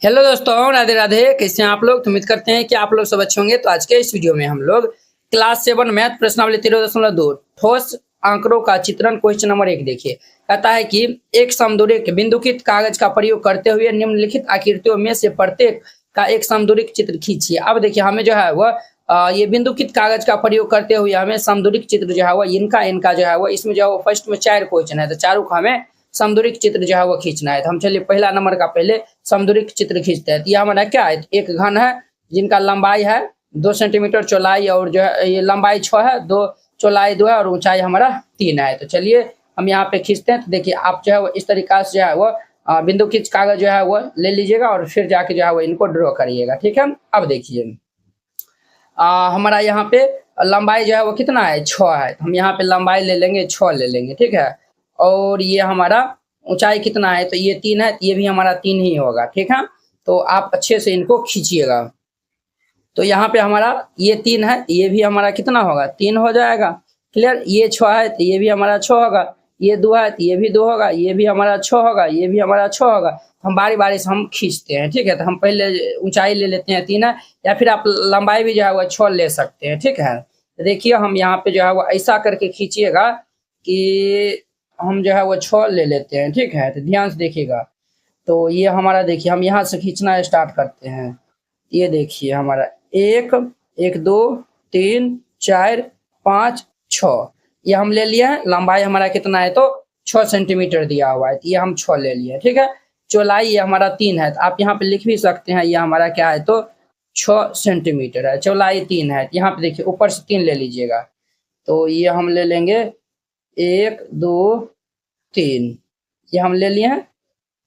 Hello दोस्तों, राधे राधे। कैसे हैं आप लोग? तो उम्मीद करते हैं कि आप लोग सब अच्छे होंगे। तो आज के इस वीडियो में हम लोग क्लास 7 मैथ प्रश्नावली 13.2 ठोस आंकड़ों का चित्रण क्वेश्चन नंबर 1 देखिए। कहता है कि एक समदूरिक बिंदुकित कागज का प्रयोग करते हुए निम्नलिखित आकृतियों में से प्रत्येक का एक समदूरिक चित्र खींचिए। अब देखिए हमें जो है वह ये बिंदुकित कागज का प्रयोग करते हुए हमें समदूरिक चित्र जो है वह इनका इनका जो है वह इसमें जो है वो फर्स्ट में 4 क्वेश्चन है, तो चारों का हमें समदूरिक चित्र जो है वो खींचना है। तो हम चलिए पहला नंबर का पहले समदूरिक चित्र खींचते हैं। तो यह हमारा क्या है, एक घन है जिनका लंबाई है 2 सेंटीमीटर, चौड़ाई और जो है ये लंबाई 6 है, दो चौड़ाई 2 है और ऊंचाई हमारा 3 है। तो चलिए हम यहाँ पे खींचते हैं। तो देखिए आप जो है वो इस तरीका से जो है वो बिंदु खींच कागज जो है वो ले लीजिएगा और फिर जाके जो है वो इनको ड्रॉ करिएगा। ठीक है, अब देखिए हमारा यहाँ पे लंबाई जो है वो कितना है, 6 है। तो हम यहाँ पे लंबाई ले लेंगे, 6 ले लेंगे। ठीक है, और ये हमारा ऊंचाई कितना है, तो ये 3 है, ये भी हमारा 3 ही होगा। ठीक है, तो आप अच्छे से इनको खींचिएगा। तो यहाँ पे हमारा ये 3 है, ये भी हमारा कितना होगा, 3 हो जाएगा। क्लियर, ये 6 है तो ये भी हमारा 6 होगा, ये 2 है तो ये भी 2 होगा, ये भी हमारा 6 होगा, ये भी हमारा 6 होगा। हम बारी बारी से हम खींचते हैं। ठीक है, तो हम पहले ऊंचाई ले लेते हैं 3 है, या फिर आप लंबाई भी जो है वो 6 ले सकते हैं। ठीक है, तो देखिए हम यहाँ पे जो है वो ऐसा करके खींचिएगा कि हम जो है वो 6 ले लेते हैं। ठीक है, तो ध्यान से देखिएगा। तो ये हमारा देखिए हम यहाँ से खींचना स्टार्ट करते हैं। ये देखिए हमारा 1 1 2 3 4 5 6 ये हम ले लिए हैं। लंबाई हमारा कितना है, तो 6 सेंटीमीटर दिया हुआ है, तो ये हम 6 ले लिए। ठीक है, चौड़ाई ये हमारा 3 है, तो आप यहाँ पे लिख भी सकते हैं, ये हमारा क्या है, तो 6 सेंटीमीटर है। चौड़ाई 3 है, यहाँ पे देखिए ऊपर से 3 ले लीजिएगा। तो ये हम ले लेंगे 1 2 3, ये हम ले लिए हैं।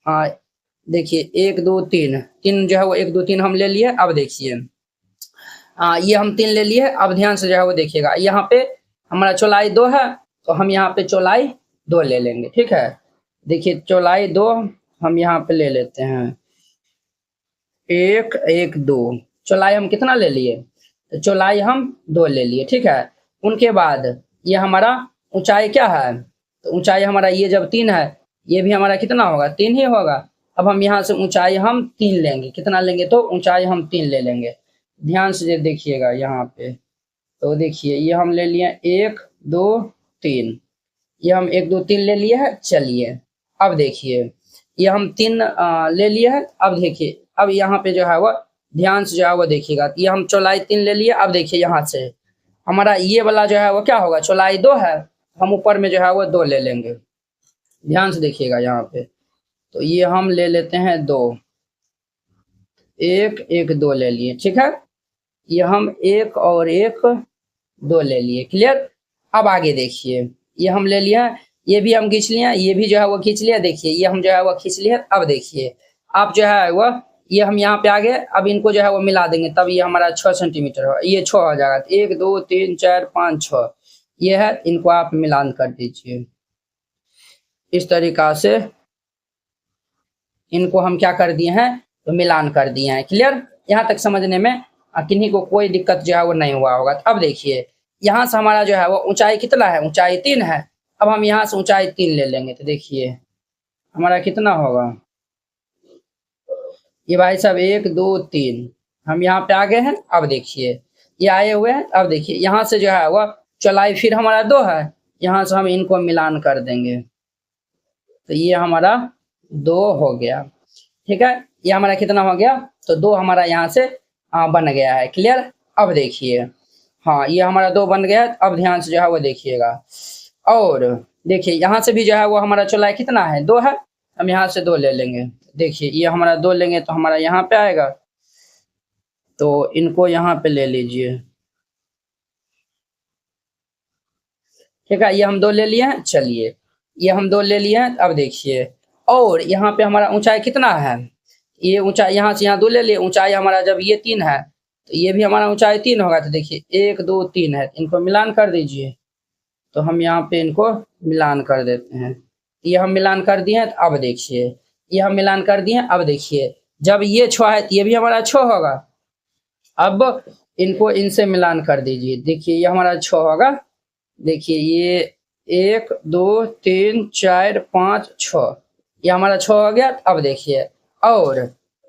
हाँ, देखिए 1 2 3 3 जो है वो 1 2 3 हम ले लिए। अब देखिए ये हम 3 ले लिए। अब ध्यान से जो है वो देखिएगा, यहाँ पे हमारा चौड़ाई 2 है, तो हम यहाँ पे चौड़ाई 2 ले लेंगे। ठीक है, देखिए चौड़ाई 2 हम यहाँ पे ले लेते हैं। 1 1 2 चौड़ाई हम कितना ले लिए, तो चौड़ाई हम 2 ले लिए। ठीक है, उनके बाद ये हमारा ऊंचाई क्या है, तो ऊंचाई हमारा ये जब 3 है, ये भी हमारा कितना होगा, 3 ही होगा। अब हम यहाँ से ऊंचाई हम 3 लेंगे। कितना लेंगे, तो ऊंचाई हम 3 ले लेंगे। ध्यान से देखिएगा यहाँ पे। तो देखिए ये हम ले लिए 1 2 3, ये हम 1 2 3 ले लिए है। चलिए अब देखिए ये हम 3 ले लिए है। अब देखिए अब यहाँ पे जो है वो ध्यान से जो है वो देखिएगा, ये हम चौड़ाई 3 ले लिए। अब देखिए यहाँ से हमारा ये वाला जो है वो क्या होगा, चौड़ाई 2 है, हम ऊपर में जो है वो 2 ले लेंगे। ध्यान से देखिएगा यहाँ पे। तो ये हम ले लेते हैं 2, 1 1 2 ले लिए। ठीक है, ये हम 1 और 1 2 ले लिए। क्लियर, अब आगे देखिए ये हम ले लिया, ये भी हम खींच लिए, ये भी जो है वो खींच लिया। देखिए ये हम जो है वो खींच लिए। अब देखिए आप जो है वो ये हम यहाँ पे आ गए। अब इनको जो है वो मिला देंगे, तब ये हमारा 6 सेंटीमीटर हो, ये 6 हो जाएगा। 1 2 3 4 5 6 ये है, इनको आप मिलान कर दीजिए इस तरीका से। इनको हम क्या कर दिए हैं, तो मिलान कर दिए हैं। क्लियर, यहाँ तक समझने में किन्हीं को कोई दिक्कत जो है वो नहीं हुआ होगा। अब देखिए यहाँ से हमारा जो है वो ऊंचाई कितना है, ऊंचाई 3 है। अब हम यहाँ से ऊंचाई 3 ले लेंगे। तो देखिए हमारा कितना होगा, ये भाई साहब 1 2 3 हम यहाँ पे आ गए हैं। अब देखिए ये आए हुए हैं। अब देखिए यहाँ से जो है वो चौड़ाई फिर हमारा 2 है, यहाँ से हम इनको मिलान कर देंगे। तो ये हमारा 2 हो गया। ठीक है, ये हमारा कितना हो गया, तो 2 हमारा यहाँ से बन गया है। क्लियर, अब देखिए हाँ ये हमारा 2 बन गया। अब ध्यान से जो है वो देखिएगा, और देखिए यहाँ से भी जो है वो हमारा चौड़ाई कितना है, 2 है, हम यहाँ से 2 ले लेंगे। देखिए ये हमारा 2 लेंगे तो हमारा यहाँ पे आएगा, तो इनको यहाँ पे ले लीजिए। ठीक है, ये हम 2 ले लिए हैं। चलिए ये हम 2 ले लिए हैं। अब देखिए और यहाँ पे हमारा ऊंचाई कितना है, ये ऊंचाई यहाँ से यहाँ 2 ले लिए। ऊंचाई हमारा जब ये 3 है, तो ये भी हमारा ऊंचाई 3 होगा। तो देखिए 1 2 3 है, इनको मिलान कर दीजिए। तो हम यहाँ पे इनको मिलान कर देते हैं। ये हम मिलान कर दिए। तो अब देखिए ये हम मिलान कर दिए। अब देखिए जब ये 6 है, तो ये भी हमारा 6 होगा। अब इनको इनसे मिलान कर दीजिए। देखिए ये हमारा 6 होगा। देखिए ये 1 2 3 4 5 6 ये हमारा 6 हो गया। अब देखिए और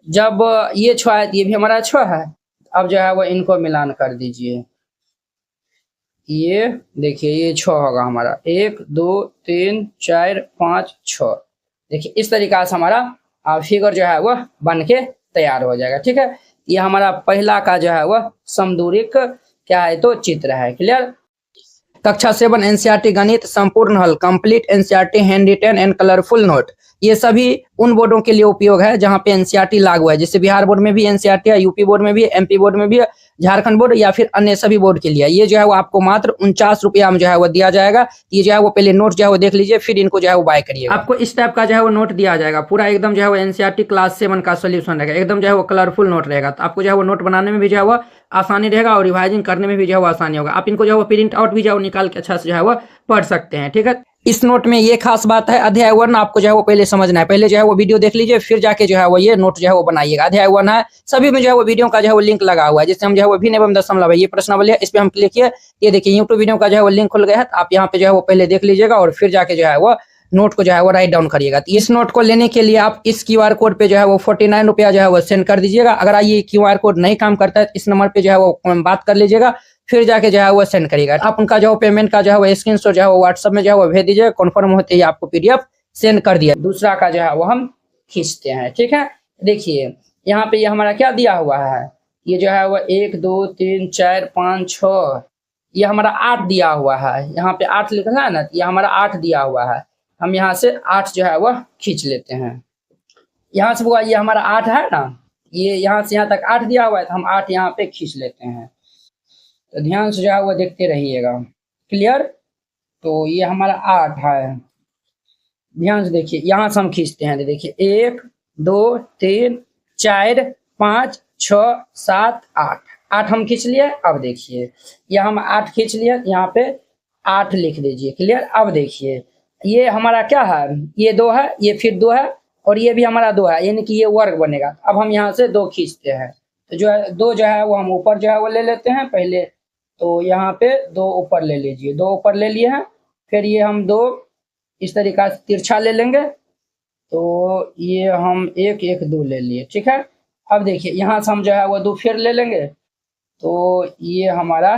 जब ये 6 है तो ये भी हमारा 6 है। अब जो है वो इनको मिलान कर दीजिए। ये देखिए ये 6 होगा हमारा, 1 2 3 4 5 6। देखिए इस तरीका से हमारा फिगर जो है वो बन के तैयार हो जाएगा। ठीक है, ये हमारा पहला का जो है वो समदूरिक क्या है तो चित्र है। क्लियर। कक्षा 7 एनसीईआरटी गणित संपूर्ण हल complete NCERT handwritten and colourful note, ये सभी उन बोर्डों के लिए उपयोग है जहां पे एनसीईआरटी लागू है। जैसे बिहार बोर्ड में भी एनसीईआरटी है, यूपी बोर्ड में भी, एमपी बोर्ड में भी, झारखंड बोर्ड या फिर अन्य सभी बोर्ड के लिए। ये जो है वो आपको मात्र 49 रुपया में जो है वो दिया जाएगा। ये जो है वो पहले नोट जो है वो देख लीजिए, फिर इनको जो है वो बाय करिए। आपको इस टाइप का जो है वो नोट दिया जाएगा, पूरा एकदम जो है वो एनसीईआरटी क्लास 7 का सोल्यूशन रहेगा, एकदम जो है वो कलरफुल नोट रहेगा। तो आपको जो है वो नोट बनाने में भी जो है वो आसानी रहेगा और रिवाइजिंग करने में भी जो है वो आसानी होगा। आप इनको जो है वो प्रिंट आउट भी जो है निकाल के अच्छा से जो है वो पढ़ सकते हैं। ठीक है, इस नोट में ये खास बात है, अध्याय 1 आपको जो है वो पहले समझना है। पहले जो है वो वीडियो देख लीजिए, फिर जाके जो है वो ये नोट जो है वो बनाइएगा। अध्याय 1 है, सभी में जो है वो वीडियो का जो है वो लिंक लगा हुआ है। जैसे हम जो है वो भिन्न एवं दशमलव है, ये प्रश्नावली है, इस पे हम क्लिक किए, ये देखिए यूट्यूब वीडियो का जो है वो लिंक खुल गया है। आप यहाँ पे जो है वो पहले देख लीजिएगा और फिर जाके जो है वो नोट को जो है वो राइट डाउन करिएगा। तो इस नोट को लेने के लिए आप इस क्यूआर कोड पे जो है वो 49 रुपया जो है वो सेंड कर दीजिएगा। अगर ये क्यूआर कोड नहीं काम करता है तो इस नंबर पे जो है वो बात कर लीजिएगा, फिर जाके जो है वो सेंड करिएगा। आप उनका जो पेमेंट का जो है वो स्क्रीनशॉट जो है वो व्हाट्सएप में जो है वो भेज दीजिएगा। कन्फर्म होते ही आपको पीडीएफ सेंड कर दिया। दूसरा का जो है वो हम खींचते हैं। ठीक है, देखिए यहाँ पे ये हमारा क्या दिया हुआ है, ये जो है वो 1 2 3 4 5 6, ये हमारा 8 दिया हुआ है। यहाँ पे 8 लिखा है ना, ये हमारा 8 दिया हुआ है। हम यहाँ से 8 जो है वह खींच लेते हैं। यहाँ से वो ये हमारा 8 है ना, ये यहाँ से यहाँ तक 8 दिया हुआ है, तो हम 8 यहाँ पे खींच लेते हैं। तो ध्यान से जो है वो देखते रहिएगा। क्लियर। तो ये हमारा 8 है, ध्यान से देखिए। यहाँ से हम खींचते हैं, तो देखिए 1 2 3 4 5 6 7 8, 8 हम खींच लिए। अब देखिए यह हम 8 खींच लिए, यहाँ पे 8 लिख दीजिए। क्लियर। अब देखिए ये हमारा क्या है, ये 2 है, ये फिर 2 है और ये भी हमारा 2 है, यानी कि ये वर्ग बनेगा। अब हम यहाँ से 2 खींचते हैं, तो जो है 2 जो है वो हम ऊपर जो है वो ले लेते हैं पहले। तो यहाँ पे 2 ऊपर ले लीजिए, 2 ऊपर ले लिए हैं। फिर ये हम 2 इस तरीका से तिरछा ले लेंगे, तो ये हम 1 1 2 ले लिए। ठीक है, अब देखिए यहाँ से हम जो है वो 2 फिर ले लेंगे, तो ये हमारा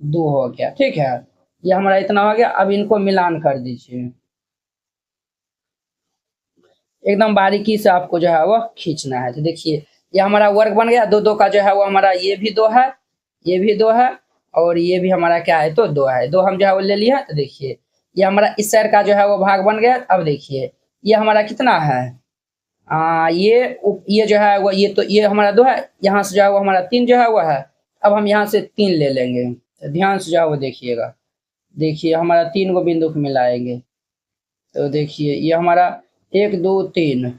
2 हो गया। ठीक है, ये हमारा इतना हो गया। अब इनको मिलान कर दीजिए, एकदम बारीकी से आपको जो है वो खींचना है। तो देखिए ये हमारा वर्ग बन गया। 2 2 का जो है वो हमारा ये भी 2 है, ये भी 2 है और ये भी हमारा क्या है तो 2 है। 2 हम जो है वो ले लिया। तो देखिए ये हमारा इस साइड का जो है वो भाग बन गया। अब देखिए ये हमारा कितना है, ये जो है वो ये, तो ये हमारा 2 है, यहाँ से जो है वो हमारा 3 जो है वो है। अब हम यहाँ से 3 ले लेंगे। तो ध्यान से जो है वो देखिएगा, देखिए हमारा 3 को बिंदु को मिलाएंगे। तो देखिए ये हमारा 1 2 3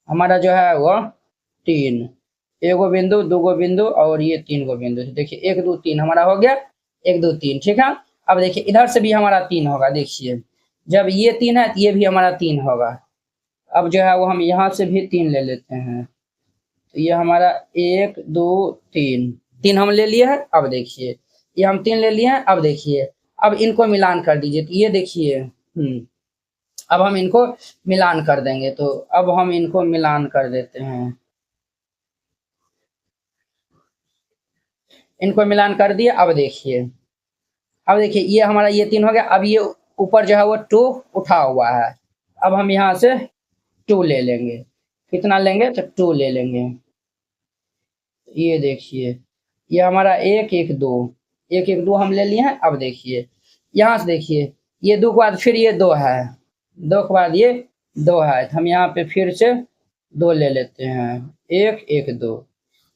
हमारा जो है वो 3, 1 गो बिंदु 2 गो बिंदु और ये 3 गो बिंदु। देखिए 1 2 3 हमारा हो गया, 1 2 3। ठीक है, अब देखिए इधर से भी हमारा 3 होगा। देखिए जब ये 3 है तो ये भी हमारा 3 होगा। अब जो है वो हम यहाँ से भी 3 ले लेते हैं, तो ये हमारा 1 2 3, 3 हम ले लिए हैं। अब देखिए ये हम 3 ले लिए हैं। अब देखिए अब इनको मिलान कर दीजिए। तो ये देखिए अब हम इनको मिलान कर देंगे। तो अब हम इनको मिलान कर देते हैं, इनको मिलान कर दिए। अब देखिए ये हमारा ये 3 हो गया। अब ये ऊपर जो है वो 2 उठा हुआ है। अब हम यहाँ से 2 ले लेंगे। कितना लेंगे तो 2 ले लेंगे। ये देखिए ये हमारा 1 1 2, 1 1 2 हम ले लिए हैं। अब देखिए यहाँ से देखिए ये 2 के बाद फिर ये 2 है, 2 के बाद ये 2 है। तो हम यहाँ पे फिर से 2 ले लेते हैं, 1 1 2।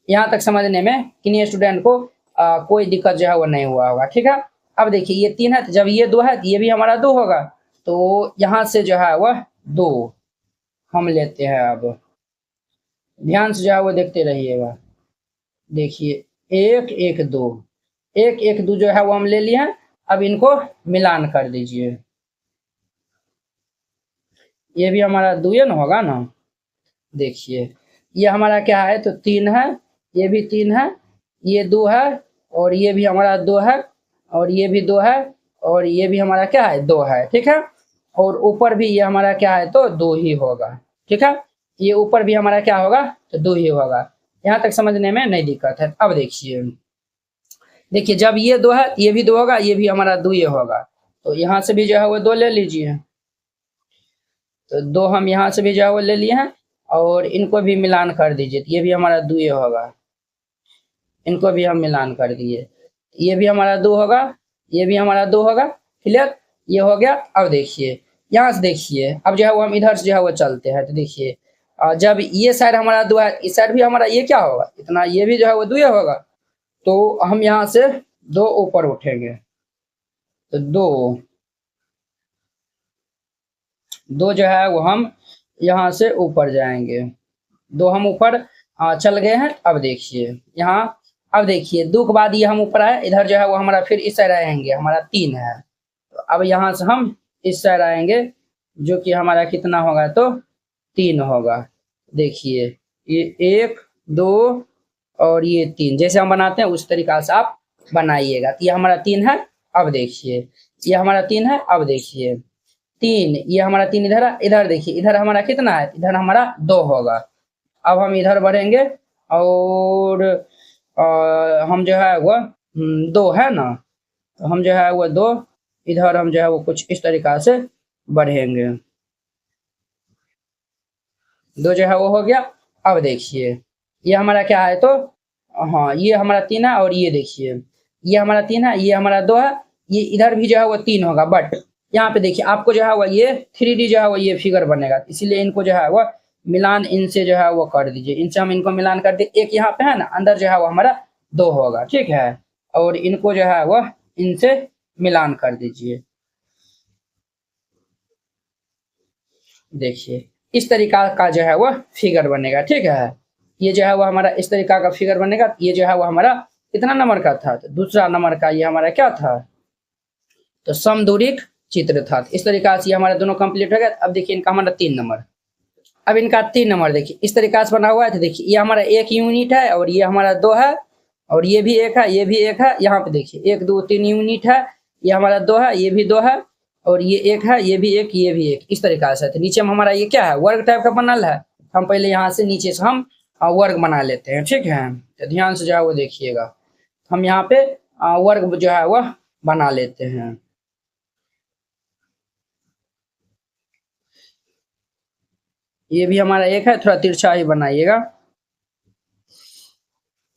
यहाँ तक समझने में किन्हीं स्टूडेंट को कोई दिक्कत जो है वो नहीं हुआ होगा। ठीक है, अब देखिए ये 3 है, तो जब ये 2 है तो ये भी हमारा 2 होगा। तो यहाँ से जो है वह 2 हम लेते हैं। अब ध्यान से जो है वो देखते रहिएगा। देखिए 1 1 2, 1 1 2 जो है वो हम ले लिए हैं। अब इनको मिलान कर दीजिए। ये भी हमारा 2 न होगा ना। देखिए ये हमारा क्या है तो 3 है, ये भी 3 है, ये 2 है और ये भी हमारा 2 है और ये भी 2 है और ये भी हमारा क्या है 2 है। ठीक है, और ऊपर भी ये हमारा क्या है तो 2 ही होगा। ठीक है, ये ऊपर भी हमारा क्या होगा, तो 2 ही होगा। यहाँ तक समझने में नहीं दिक्कत है। अब देखिए, देखिए जब ये 2 है, ये भी 2 होगा, ये भी हमारा 2 ही होगा। तो यहाँ से भी जो है वो 2 ले लीजिए। तो 2 हम यहाँ से भी जो है वो ले लिए हैं, और इनको भी मिलान कर दीजिए, तो ये भी हमारा 2 ही होगा। इनको भी हम मिलान कर दिए, ये भी हमारा 2 होगा, ये भी हमारा 2 होगा। क्लियर, ये हो गया। अब देखिए, यहाँ से देखिए, अब जो है वो हम इधर से जो है वो चलते हैं। तो देखिए, जब ये साइड हमारा 2 है, इस साइड भी हमारा ये क्या होगा, इतना, ये भी जो है वो 2 ही होगा। तो हम यहाँ से 2 ऊपर उठेंगे, तो 2 जो है वो हम यहाँ से ऊपर जाएंगे। 2 हम ऊपर चल गए हैं। अब देखिए यहाँ, अब देखिए 2 के बाद ये हम ऊपर आए, इधर जो है वो हमारा फिर इस साइड आएंगे, हमारा 3 है। तो अब यहाँ से हम इस साइड आएंगे, जो कि हमारा कितना होगा, तो 3 होगा। देखिए ये 1 2 और ये 3, जैसे हम बनाते हैं उस तरीका से आप बनाइएगा। तो ये हमारा 3 है। अब देखिए, ये हमारा 3 है। अब देखिए 3, ये हमारा 3 इधर है। इधर देखिए, इधर हमारा कितना है, इधर हमारा 2 होगा। अब हम इधर बढ़ेंगे, और हम जो है वो 2 है ना, तो हम जो है वो 2 इधर हम जो है वो कुछ इस तरीका से बढ़ेंगे। 2 जो है वो हो गया। अब देखिए, ये हमारा क्या है, तो हाँ ये हमारा 3 है, और ये देखिए ये हमारा 3 है, ये हमारा 2 है। ये इधर भी जो है वो 3 होगा, बट यहाँ पे देखिए आपको जो है वो ये 3D जो है वो ये फिगर बनेगा, इसीलिए इनको जो है वो मिलान इनसे जो है वो कर दीजिए। इनसे हम इनको मिलान कर दिए, एक यहाँ पे है ना, अंदर जो है वो हमारा 2 होगा, ठीक है। और इनको जो है वो इनसे मिलान कर दीजिए। देखिए इस तरीका का जो है वो फिगर बनेगा, ठीक है। ये जो है वो हमारा इस तरीका का फिगर बनेगा। ये जो है वो हमारा कितना नंबर का था, तो दूसरा नंबर का ये हमारा क्या था, तो समदूरिक चित्र था। इस तरीका से ये हमारे दोनों कंप्लीट हो गया। अब देखिए इनका हमारा 3 नंबर। अब इनका 3 नंबर देखिए इस तरीका से बना हुआ है। तो देखिए ये हमारा 1 यूनिट है, और ये हमारा 2 है, और ये भी 1 है, ये भी 1 है। यहाँ पे देखिए 1 2 3 यूनिट है, ये हमारा 2 है, ये भी 2 है, और ये 1 है, ये भी 1, ये भी 1। इस तरीका से। तो नीचे में हमारा ये क्या है, वर्ग टाइप का बनल है। हम पहले यहाँ से नीचे से हम वर्ग बना लेते हैं, ठीक है। तो ध्यान से जो है वो देखिएगा, हम यहाँ पे वर्ग जो है वह बना लेते हैं। ये भी हमारा 1 है, थोड़ा तिरछा ही बनाइएगा।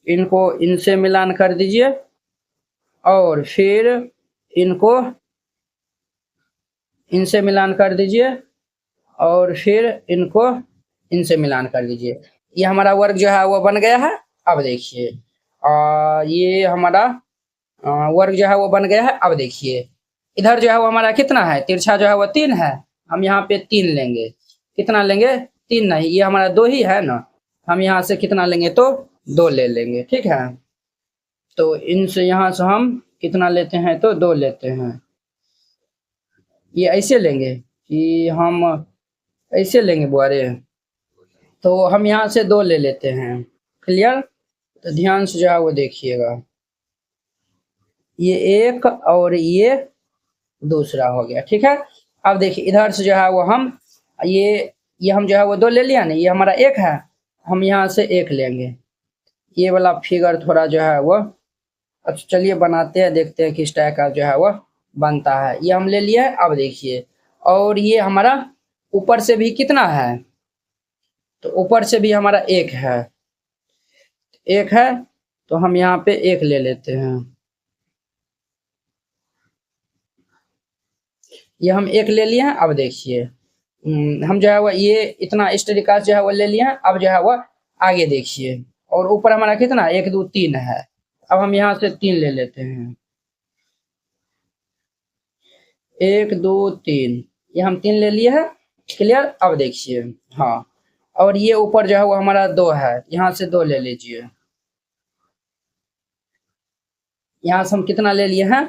इनको इनसे मिलान कर दीजिए, और फिर इनको इनसे मिलान कर दीजिए, और फिर इनको इनसे मिलान कर दीजिए। ये हमारा वर्ग जो है वो बन गया है। अब देखिए ये हमारा वर्ग जो है वो बन गया है। अब देखिए इधर जो है वो हमारा कितना है, तिरछा जो है वो 3 है। हम यहाँ पे 3 लेंगे। कितना लेंगे, 3 नहीं, ये हमारा 2 ही है ना। हम यहाँ से कितना लेंगे, तो 2 ले लेंगे, ठीक है। तो इनसे यहाँ से हम कितना लेते हैं, तो 2 लेते हैं। ये ऐसे लेंगे कि हम ऐसे लेंगे बुआरे, तो हम यहाँ से 2 ले लेते हैं। क्लियर, तो ध्यान से जो है वो देखिएगा, ये 1 और ये दूसरा हो गया, ठीक है। अब देखिए इधर से जो है वो हम ये हम जो है वो 2 ले लिया ना, ये हमारा 1 है, हम यहाँ से 1 लेंगे। ये वाला फिगर थोड़ा जो है वो, अच्छा चलिए बनाते हैं, देखते हैं किस टाइप का जो है वो बनता है। ये हम ले लिया है। अब देखिए, और ये हमारा ऊपर से भी कितना है, तो ऊपर से भी हमारा 1 है, 1 है, तो हम यहाँ पे 1 ले लेते हैं। ये हम 1 ले लिए हैं। अब देखिए हम जो है वो ये इतना इस तरीका से जो है वो ले लिए हैं। अब जो है वो आगे देखिए, और ऊपर हमारा कितना 1 2 3 है। अब हम यहाँ से 3 ले लेते हैं, 1 2 3, ये हम 3 ले लिए हैं। क्लियर, अब देखिए हाँ, और ये ऊपर जो है वो हमारा 2 है, यहाँ से 2 ले लीजिए। यहाँ से हम कितना ले लिए हैं,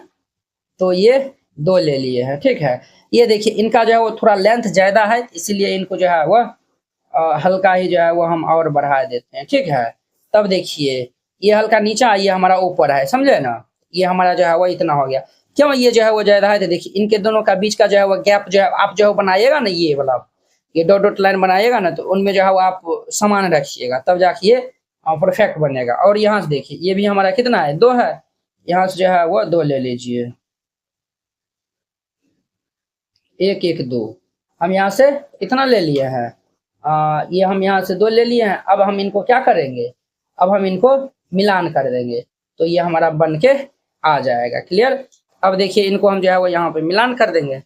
तो ये 2 ले लिए हैं, ठीक है। ये देखिए इनका जो है वो थोड़ा लेंथ ज्यादा है, इसीलिए इनको जो है वो हल्का ही जो है वो हम और बढ़ा देते हैं, ठीक है। तब देखिए ये हल्का नीचा, ये हमारा ऊपर है, समझे ना। ये हमारा जो है वो इतना हो गया। क्यों ये जो है वो ज्यादा है, तो देखिए इनके दोनों का बीच का जो है वो गैप जो है आप जो है बनाइएगा ना, ये वाला, ये डॉट डॉट लाइन बनाइएगा ना तो उनमें जो है वो आप समान रखिएगा, तब जाके ये परफेक्ट बनेगा। और यहाँ से देखिए ये भी हमारा कितना है, 2 है, यहाँ से जो है वो 2 ले लीजिए, 1 1 2, हम यहाँ से इतना ले लिए हैं, ये हम यहाँ से 2 ले लिए हैं। अब हम इनको क्या करेंगे, अब हम इनको मिलान कर देंगे तो ये हमारा बन के आ जाएगा। क्लियर। अब देखिए इनको हम जो है वो यहाँ पे मिलान कर देंगे,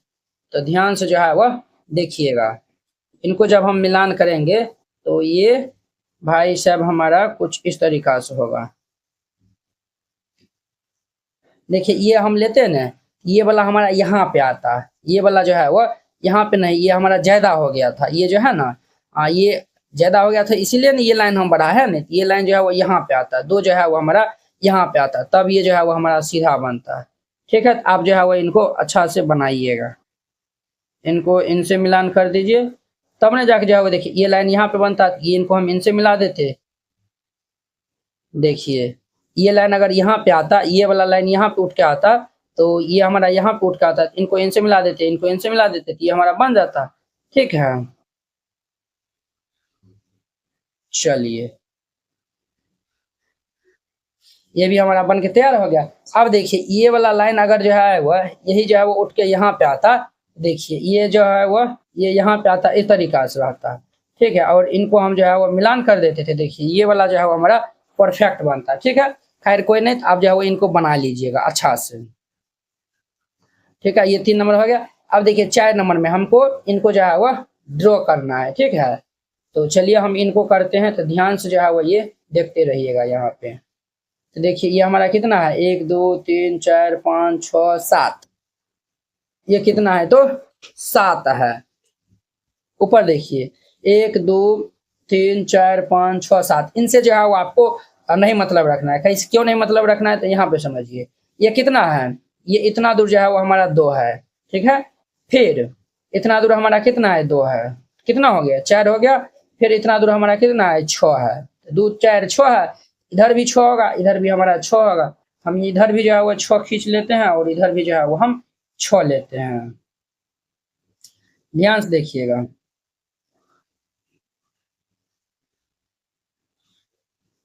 तो ध्यान से जो है वह देखिएगा, इनको जब हम मिलान करेंगे तो ये भाई साहब हमारा कुछ इस तरीका से होगा। देखिए ये हम लेते हैं ना, ये वाला हमारा यहाँ पे आता है, ये वाला जो है वो यहाँ पे नहीं, ये हमारा ज्यादा हो गया था, ये जो है ना ये ज्यादा हो गया था, इसीलिए ना ये लाइन हम बढ़ा है ना, ये लाइन जो है वो यहाँ पे आता है, 2 जो है वो हमारा यहाँ पे आता है, तब ये जो है वो हमारा सीधा बनता है। ठीक है, तो आप जो है वो इनको अच्छा से बनाइएगा, इनको इनसे मिलान कर दीजिए, तब ना जाके जो है वो देखिए ये लाइन यहाँ पे बनता है, ये इनको हम इनसे मिला देते। देखिए ये लाइन अगर यहाँ पे आता, ये वाला लाइन यहाँ पे उठ के आता, तो ये हमारा यहाँ पे उठ के आता, इनको इनसे मिला देते, इनको इनसे मिला देते, तो ये हमारा बन जाता। ठीक है, चलिए ये भी हमारा बन के तैयार हो गया। अब देखिए ये वाला लाइन अगर जो है वह यही जो है वो उठ के यहाँ पे आता, देखिए ये जो है वह ये यहाँ पे आता, इस तरीका से आता। ठीक है, और इनको हम जो है वो मिलान कर देते थे, देखिए ये वाला जो है वो हमारा परफेक्ट बनता। ठीक है, खैर कोई नहीं, आप जो है वो इनको बना लीजिएगा अच्छा से। ठीक है, ये 3 नंबर हो गया। अब देखिए 4 नंबर में हमको इनको जो है वह ड्रॉ करना है। ठीक है, तो चलिए हम इनको करते हैं, तो ध्यान से जो है वो ये देखते रहिएगा यहाँ पे। तो देखिए ये हमारा कितना है, 1 2 3 4 5 6 7, ये कितना है तो 7 है। ऊपर देखिए 1 2 3 4 5 6 7, इनसे जो है वो आपको नहीं मतलब रखना है। कैसे, क्यों नहीं मतलब रखना है, तो यहाँ पे समझिए ये कितना है, ये इतना दूर जो है वो हमारा 2 है। ठीक है, फिर इतना दूर हमारा कितना है, 2 है, कितना हो गया 4 हो गया, फिर इतना दूर हमारा कितना है 6 है, 2 4 6 है, इधर भी 6 होगा, इधर भी हमारा 6 होगा, हम इधर भी जो है वो 6 खींच लेते हैं और इधर भी जो है वो हम 6 लेते हैं। ध्यान से देखिएगा,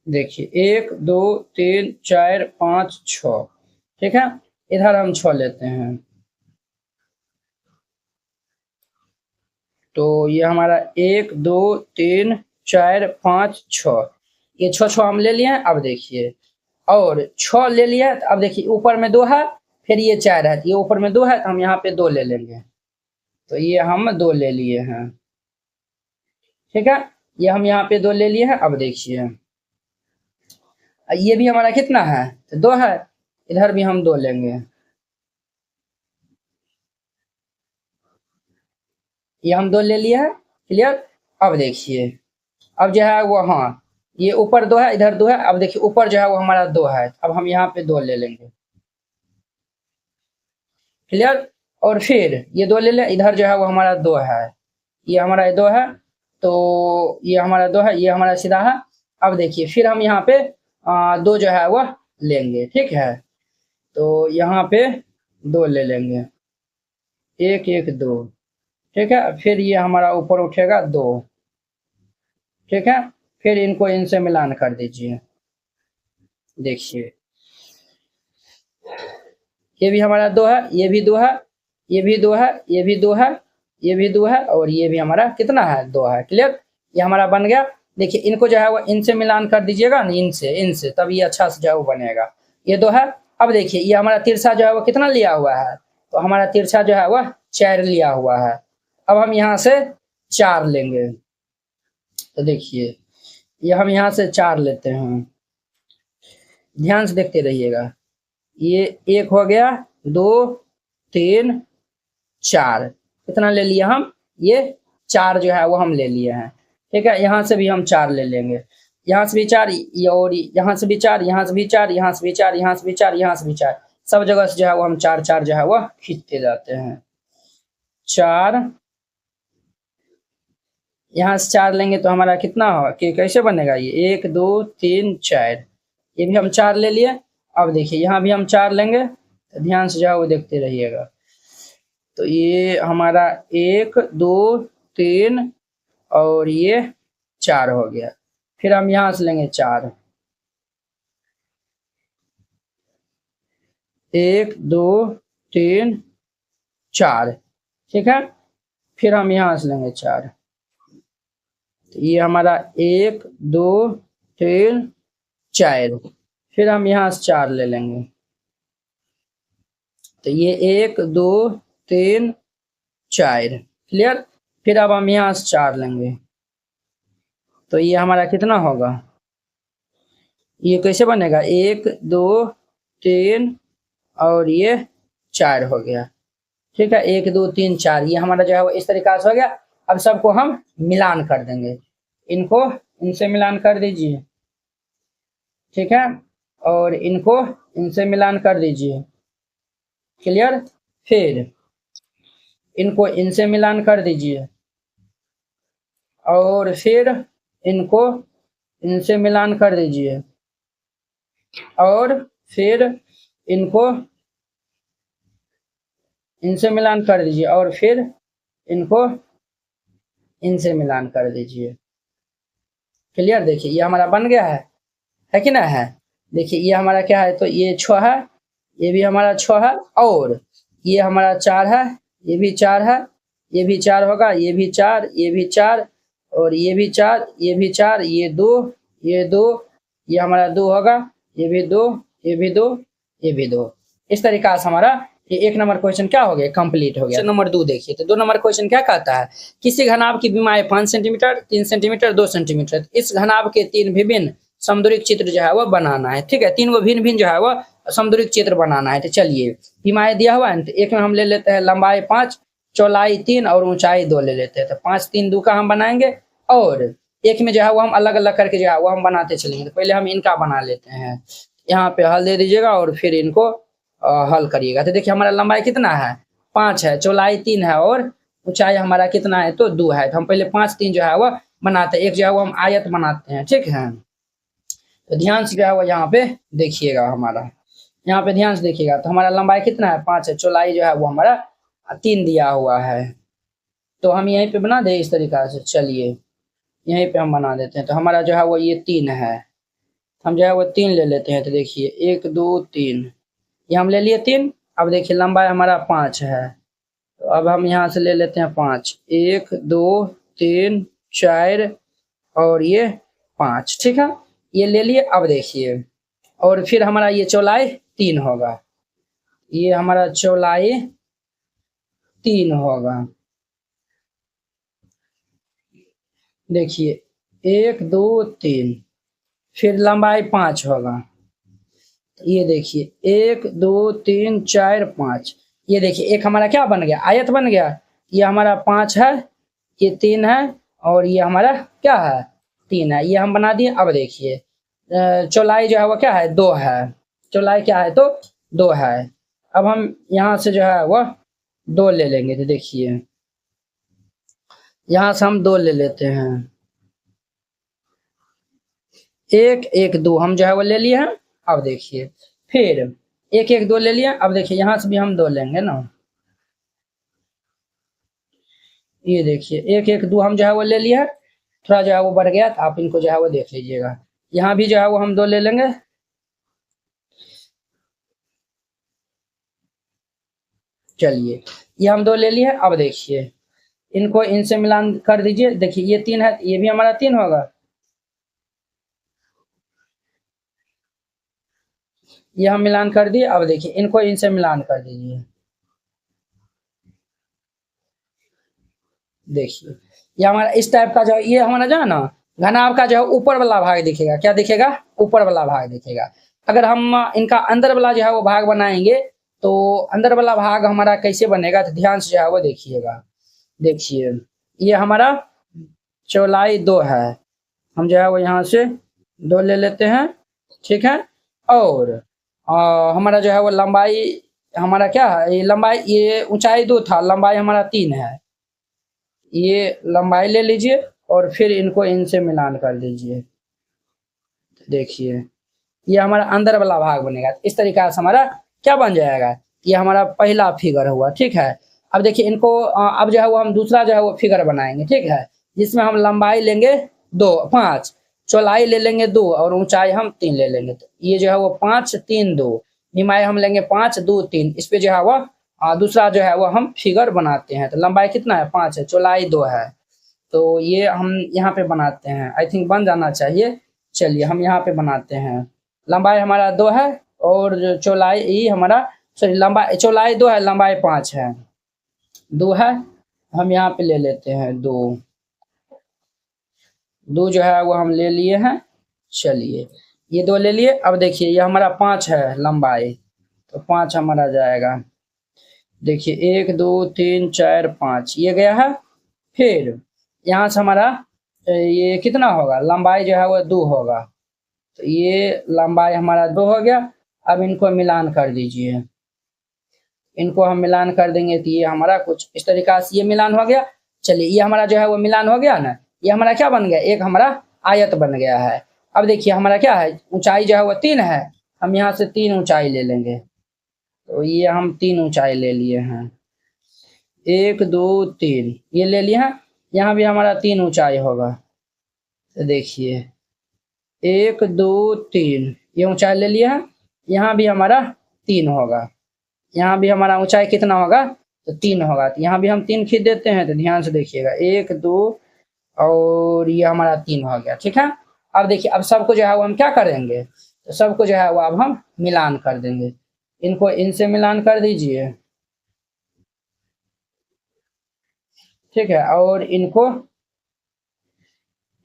देखिए 1 2 3 4 5 6। ठीक है, इधर हम 6 लेते हैं, तो ये हमारा 1 2 3 4 5 6, ये 6 हम ले लिए। अब देखिए और 6 ले लिया, तो अब देखिए ऊपर में 2 है, फिर ये 4 है, ये ऊपर में 2 है, तो हम यहाँ पे 2 ले लेंगे, तो ये हम 2 ले लिए हैं। ठीक है, ये हम यहाँ पे 2 ले लिए हैं। अब देखिए ये भी हमारा कितना है, तो 2 है, इधर भी हम 2 लेंगे, ये हम 2 ले लिए हैं। क्लियर। अब देखिए अब जो है वो, हाँ ये ऊपर 2 है, इधर 2 है, अब देखिए ऊपर जो है वो हमारा 2 है, अब हम यहाँ पे 2 ले लेंगे। क्लियर। और फिर ये 2 ले लें, इधर जो है वो हमारा 2 है, ये हमारा 2 है, तो ये हमारा 2 है, ये हमारा सीधा है। अब देखिए फिर हम यहाँ पे 2 जो है वह लेंगे। ठीक है, तो यहाँ पे 2 ले लेंगे, 1 1 2। ठीक है, फिर ये हमारा ऊपर उठेगा 2। ठीक है, फिर इनको इनसे मिलान कर दीजिए, देखिए ये भी हमारा 2 है, ये भी 2 है, ये भी 2 है, ये भी 2 है, ये भी 2 है, और ये भी हमारा कितना है 2 है। क्लियर, ये हमारा बन गया। देखिए इनको जो है वो इनसे मिलान कर दीजिएगा ना, इनसे इनसे, तब ये अच्छा से जो है वो बनेगा। ये 2 है। अब देखिए ये हमारा तिरछा जो है वो कितना लिया हुआ है, तो हमारा तिरछा जो है वह 4 लिया हुआ है। अब हम यहाँ से 4 लेंगे, तो देखिए ये हम यहाँ से 4 लेते हैं, ध्यान से देखते रहिएगा। ये 1 हो गया, 2 3 4, कितना ले लिया हम, ये 4 जो है वो हम ले लिए हैं। ठीक है, यहाँ से भी हम 4 ले लेंगे, यहाँ से भी 4, और यहाँ से भी 4, यहाँ से भी 4, यहाँ से भी 4, यहाँ से भी 4, यहाँ से भी 4, सब जगह से जो है वो हम 4 4 जो है वो खींचते जाते हैं। 4, यहाँ से 4 लेंगे तो हमारा कितना होगा, कि कैसे बनेगा, ये 1 2 3 4, ये भी हम 4 ले लिए। अब देखिए यहाँ भी हम 4 लेंगे, तो ध्यान से जो है वो देखते रहिएगा। तो ये हमारा 1 2 3 और ये 4 हो गया। फिर हम यहाँ से लेंगे 4, 1 2 3 4, ठीक है। फिर हम यहाँ से लेंगे 4, तो ये हमारा 1 2 3 4। फिर हम यहाँ से 4 ले लेंगे, तो ये 1 2 3 4, क्लियर। फिर अब हम यहाँ से 4 लेंगे, तो ये हमारा कितना होगा, ये कैसे बनेगा, 1 2 3 और ये 4 हो गया, ठीक है। 1 2 3 4 ये हमारा जो है वो इस तरीका से हो गया। अब सबको हम मिलान कर देंगे, इनको इनसे मिलान कर दीजिए, ठीक है, और इनको इनसे मिलान कर दीजिए, क्लियर। फिर इनको इनसे मिलान कर दीजिए और फिर इनको इनसे मिलान कर दीजिए और फिर इनको इनसे मिलान कर दीजिए और फिर इनको इनसे मिलान कर दीजिए, क्लियर। देखिए ये हमारा बन गया है कि ना है। देखिए ये हमारा क्या है, तो ये 6 है, ये भी हमारा 6 है, और ये हमारा 4 है, ये भी 4 है, ये भी 4 होगा, ये भी 4, ये भी 4 और ये भी 4, ये भी 4, ये 2, ये 2, ये हमारा 2 होगा, ये भी 2, ये भी 2, ये भी 2। इस तरीका से हमारा ये 1 नंबर क्वेश्चन क्या हो गया, कंप्लीट हो गया। नंबर 2 देखिए, तो 2 नंबर क्वेश्चन क्या कहता है, किसी घनाभ की विमाएं 5 सेंटीमीटर, 3 सेंटीमीटर, 2 सेंटीमीटर, इस घनाभ के 3 विभिन्न समदूरिक चित्र जो है वो बनाना है, ठीक है। 3 वो भिन्न भिन्न जो है वो समदूरिक चित्र बनाना है। तो चलिए विमाएं दिया हुआ है, तो एक में हम ले लेते हैं लंबाई 5, चौड़ाई 3 और ऊंचाई 2 ले लेते हैं। तो 5 3 2 का हम बनाएंगे, और एक में जो है वो हम अलग अलग करके जो है वो हम बनाते चलेंगे। तो पहले हम इनका बना लेते हैं, यहाँ पे हल दे दीजिएगा और फिर इनको हल करिएगा। तो देखिए हमारा लंबाई कितना है, 5 है, चौड़ाई 3 है और ऊंचाई हमारा कितना है, तो 2 है। तो हम पहले 5 3 जो है वो बनाते हैं, एक जो है वो हम आयत बनाते हैं, ठीक है। तो ध्यान से जो है वो यहाँ पे देखिएगा, हमारा यहाँ पे ध्यान से देखिएगा। तो हमारा लंबाई कितना है, 5 है, चौड़ाई जो है वो हमारा 3 दिया हुआ है। तो हम यहीं पे बना दे इस तरीका से, चलिए यहीं पे हम बना देते हैं। तो हमारा जो है वो ये 3 है, हम जो है वो 3 ले लेते हैं। तो देखिए 1 2 3, ये हम ले लिए 3। अब देखिए लंबाई हमारा 5 है, तो अब हम यहाँ से ले लेते हैं 5, 1 2 3 4 और ये 5, ठीक है, ये ले लिए। अब देखिए और फिर हमारा ये चौड़ाई 3 होगा, ये हमारा चौड़ाई 3 होगा। देखिए 1 2 3, फिर लंबाई 5 होगा, ये देखिए 1 2 3 4 5, ये देखिए एक हमारा क्या बन गया, आयत बन गया। ये हमारा 5 है, ये 3 है और ये हमारा क्या है, 3 है, ये हम बना दिए। अब देखिए चौड़ाई जो है वो क्या है, 2 है, चौड़ाई क्या है, तो 2 है। अब हम यहाँ से जो है वो 2 ले लेंगे। तो देखिए यहाँ से हम 2 ले लेते हैं, 1 1 2 हम जो है वो ले लिए हैं। अब देखिए फिर 1 1 2 ले लिए। अब देखिए यहाँ से भी हम 2 लेंगे ना, ये देखिए 1 1 2 हम जो है वो ले लिया, थोड़ा जो है वो बढ़ गया, तो आप इनको जो है वो देख लीजिएगा। यहाँ भी जो है वो हम 2 ले लेंगे, चलिए ये हम 2 ले लिए। अब देखिए इनको इनसे मिलान कर दीजिए, देखिए ये 3 है, ये भी हमारा 3 होगा, ये हम मिलान कर दिए। अब देखिए इनको इनसे मिलान कर दीजिए, देखिए ये हमारा इस टाइप का जो ये हमारा जो है ना घनाभ का जो है ऊपर वाला भाग दिखेगा, क्या दिखेगा, ऊपर वाला भाग दिखेगा। अगर हम इनका अंदर वाला जो है वो भाग बनाएंगे, तो अंदर वाला भाग हमारा कैसे बनेगा, तो ध्यान से जो है वो देखिएगा। देखिए ये हमारा चौड़ाई 2 है, हम जो है वो यहाँ से 2 ले लेते हैं, ठीक है। और हमारा जो है वो लंबाई हमारा क्या है, ये लंबाई, ये ऊंचाई 2 था, लंबाई हमारा 3 है, ये लंबाई ले लीजिए और फिर इनको इनसे मिलान कर दीजिए। देखिए ये हमारा अंदर वाला भाग बनेगा। इस तरीका से हमारा क्या बन जाएगा, ये हमारा पहला फिगर हुआ, ठीक है। अब देखिए इनको अब जो है वो हम दूसरा जो है वो फिगर बनाएंगे, ठीक है, जिसमें हम लंबाई लेंगे 5, चौड़ाई ले लेंगे 2 और ऊंचाई हम 3 ले लेंगे। तो ये जो है वो 5 3 2, निमाई हम लेंगे 5 2 3। इस पे जो है वो दूसरा जो है वो हम फिगर बनाते हैं। तो लंबाई कितना है 5 है, चौड़ाई 2 है, तो ये हम यहाँ पे बनाते हैं। आई थिंक बन जाना चाहिए। चलिए हम यहाँ पे बनाते हैं। लंबाई हमारा 2 है और चौड़ाई हमारा सॉरी लंबाई चौड़ाई 2 है, लंबाई 5 है, 2 है, हम यहाँ पे ले लेते हैं 2 जो है वो हम ले लिए हैं। चलिए ये 2 ले लिए। अब देखिए ये हमारा 5 है लंबाई, तो 5 हमारा जाएगा। देखिए 1 2 3 4 5 ये गया है। फिर यहाँ से हमारा ये कितना होगा, लंबाई जो है वो 2 होगा, तो ये लंबाई हमारा 2 हो गया। अब इनको मिलान कर दीजिए, इनको हम मिलान कर देंगे तो ये हमारा कुछ इस तरीका से ये मिलान हो गया। चलिए ये हमारा जो है वो मिलान हो गया ना, ये हमारा क्या बन गया, एक हमारा आयत बन गया है। अब देखिए हमारा क्या है, ऊंचाई जो है वो 3 है, हम यहाँ से 3 ऊंचाई ले लेंगे। तो ये हम 3 ऊंचाई ले लिए हैं, 1 2 3 ये ले लिए हैं। यहाँ भी हमारा 3 ऊंचाई होगा। तो देखिए 1 2 3 ये ऊंचाई ले लिया है। यहाँ भी हमारा 3 होगा, यहाँ भी हमारा ऊंचाई कितना होगा, तो 3 होगा। तो यहाँ भी हम 3 खींच देते हैं। तो ध्यान से देखिएगा 1 2 और ये हमारा 3 हो गया, ठीक है। अब देखिए अब सबको जो है वो हम क्या करेंगे, तो सबको जो है वो अब हम मिलान कर देंगे। इनको इनसे मिलान कर दीजिए, ठीक है, और इनको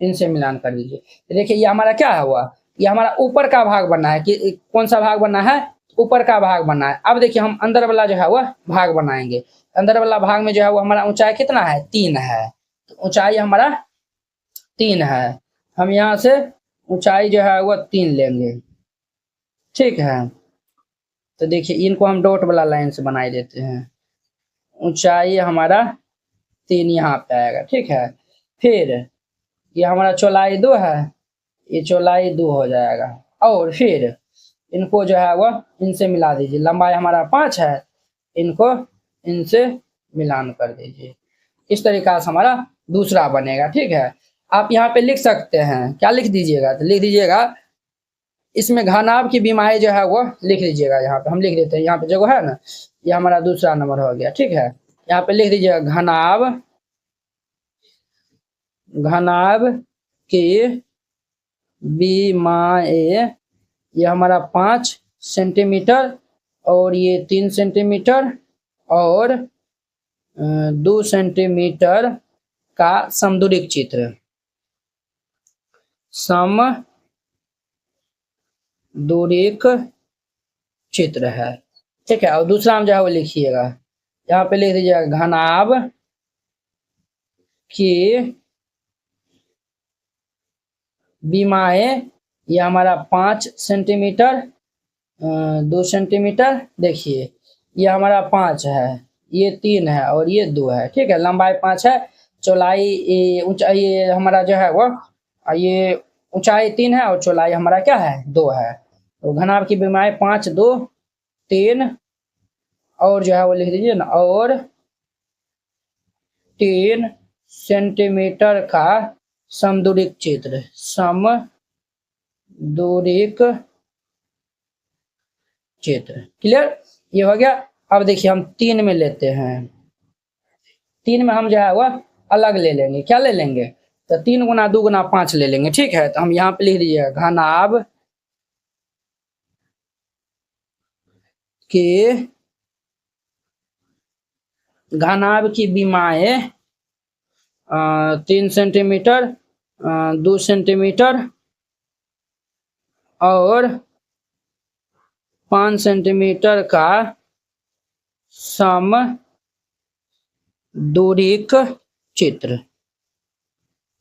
इनसे मिलान कर दीजिए। तो देखिए ये हमारा क्या हुआ, ये हमारा ऊपर का भाग बनना है। कि कौन सा भाग बनना है, ऊपर का भाग बनना है। अब देखिए हम अंदर वाला जो है वह भाग बनाएंगे। अंदर वाला भाग में जो है वो हमारा ऊंचाई कितना है, 3 है, तो ऊंचाई हमारा 3 है। हम यहाँ से ऊंचाई जो है वह 3 लेंगे, ठीक है। तो देखिए इनको हम डॉट वाला लाइन से बनाई देते हैं। ऊंचाई हमारा 3 यहाँ पे आएगा, ठीक है। फिर ये हमारा चौड़ाई 2 है, ये चौड़ाई 2 हो जाएगा। और फिर इनको जो है वह इनसे मिला दीजिए। लंबाई हमारा 5 है, इनको इनसे मिलान कर दीजिए। इस तरीका से हमारा दूसरा बनेगा, ठीक है। आप यहाँ पे लिख सकते हैं, क्या लिख दीजिएगा, तो लिख दीजिएगा इसमें घनाभ की बीमारी जो है वो लिख लीजिएगा। यहाँ पे हम लिख देते हैं, यहाँ पे जगह है ना, ये हमारा दूसरा नंबर हो गया, ठीक है। यहाँ पे लिख दीजिएगा घनाभ की बीमारी, ये हमारा 5 सेंटीमीटर और ये 3 सेंटीमीटर और 2 सेंटीमीटर का समदूरिक चित्र, समदूरिक चित्र है, ठीक है। और दूसरा हम जो है वो लिखिएगा, यहाँ पे लिख दीजिएगा घनाभ की बीमारी, ये हमारा 5 सेंटीमीटर 2 सेंटीमीटर। देखिए ये हमारा 5 है, ये 3 है और ये 2 है, ठीक है। लंबाई 5 है, चौड़ाई ऊंचाई ये हमारा जो है वो ये ऊंचाई 3 है और चौड़ाई हमारा क्या है 2 है। तो घनाभ की बीमारी 5 2 3 और जो है वो लिख दीजिए ना, और 3 सेंटीमीटर का समदूरिक चित्र, समदूरिक चित्र। क्लियर, ये हो गया। अब देखिए हम 3 में लेते हैं। 3 में हम जो है वह अलग ले लेंगे, क्या ले लेंगे, तो 3 गुना 2 गुना 5 ले लेंगे, ठीक है। तो हम यहाँ पे लिख दीजिएगा घनाभ के घनाभ की बीमारी 3 सेंटीमीटर 2 सेंटीमीटर और 5 सेंटीमीटर का समदूरिक चित्र,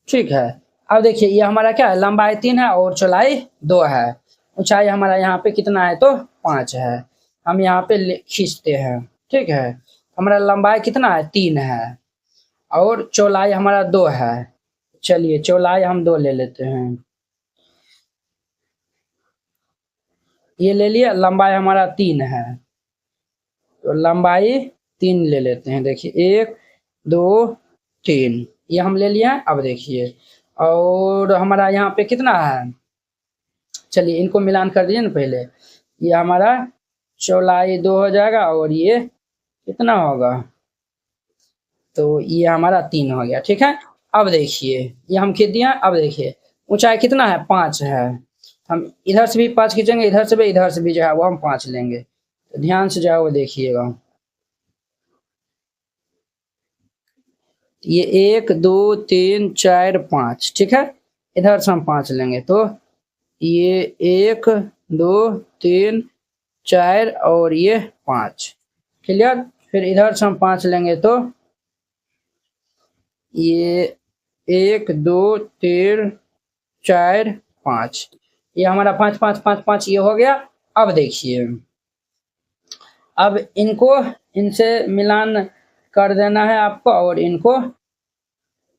ठीक है। अब देखिए ये हमारा क्या है, लंबाई 3 है और चौड़ाई 2 है। ऊंचाई हमारा यहाँ पे कितना है, तो 5 है। हम यहाँ पे खींचते हैं, ठीक है। हमारा लंबाई कितना है, 3 है और चौड़ाई हमारा 2 है। चलिए चौड़ाई हम 2 ले लेते हैं, ये ले लिया। लंबाई हमारा 3 है, तो लंबाई 3 ले लेते हैं। देखिए 1 2 3 ये हम ले लिए हैं। अब देखिए और हमारा यहाँ पे कितना है, चलिए इनको मिलान कर दीजिए ना पहले। ये हमारा चौलाई 2 हो जाएगा और ये कितना होगा, तो ये हमारा 3 हो गया। ठीक है, अब देखिए ये हम खींच दिया। अब देखिए ऊंचाई कितना है, 5 है। हम इधर से भी 5 खींचेंगे, इधर से भी जो है वो हम 5 लेंगे। तो ध्यान से जो है वो देखिएगा। ये 1 2 3 4 5, ठीक है। इधर से हम 5 लेंगे तो ये 1 2 3 4 और ये 5, क्लियर। फिर इधर से हम 5 लेंगे तो ये 1 2 3 4 5, ये हमारा 5 5 5 5 ये हो गया। अब देखिए अब इनको इनसे मिलान कर देना है आपको और इनको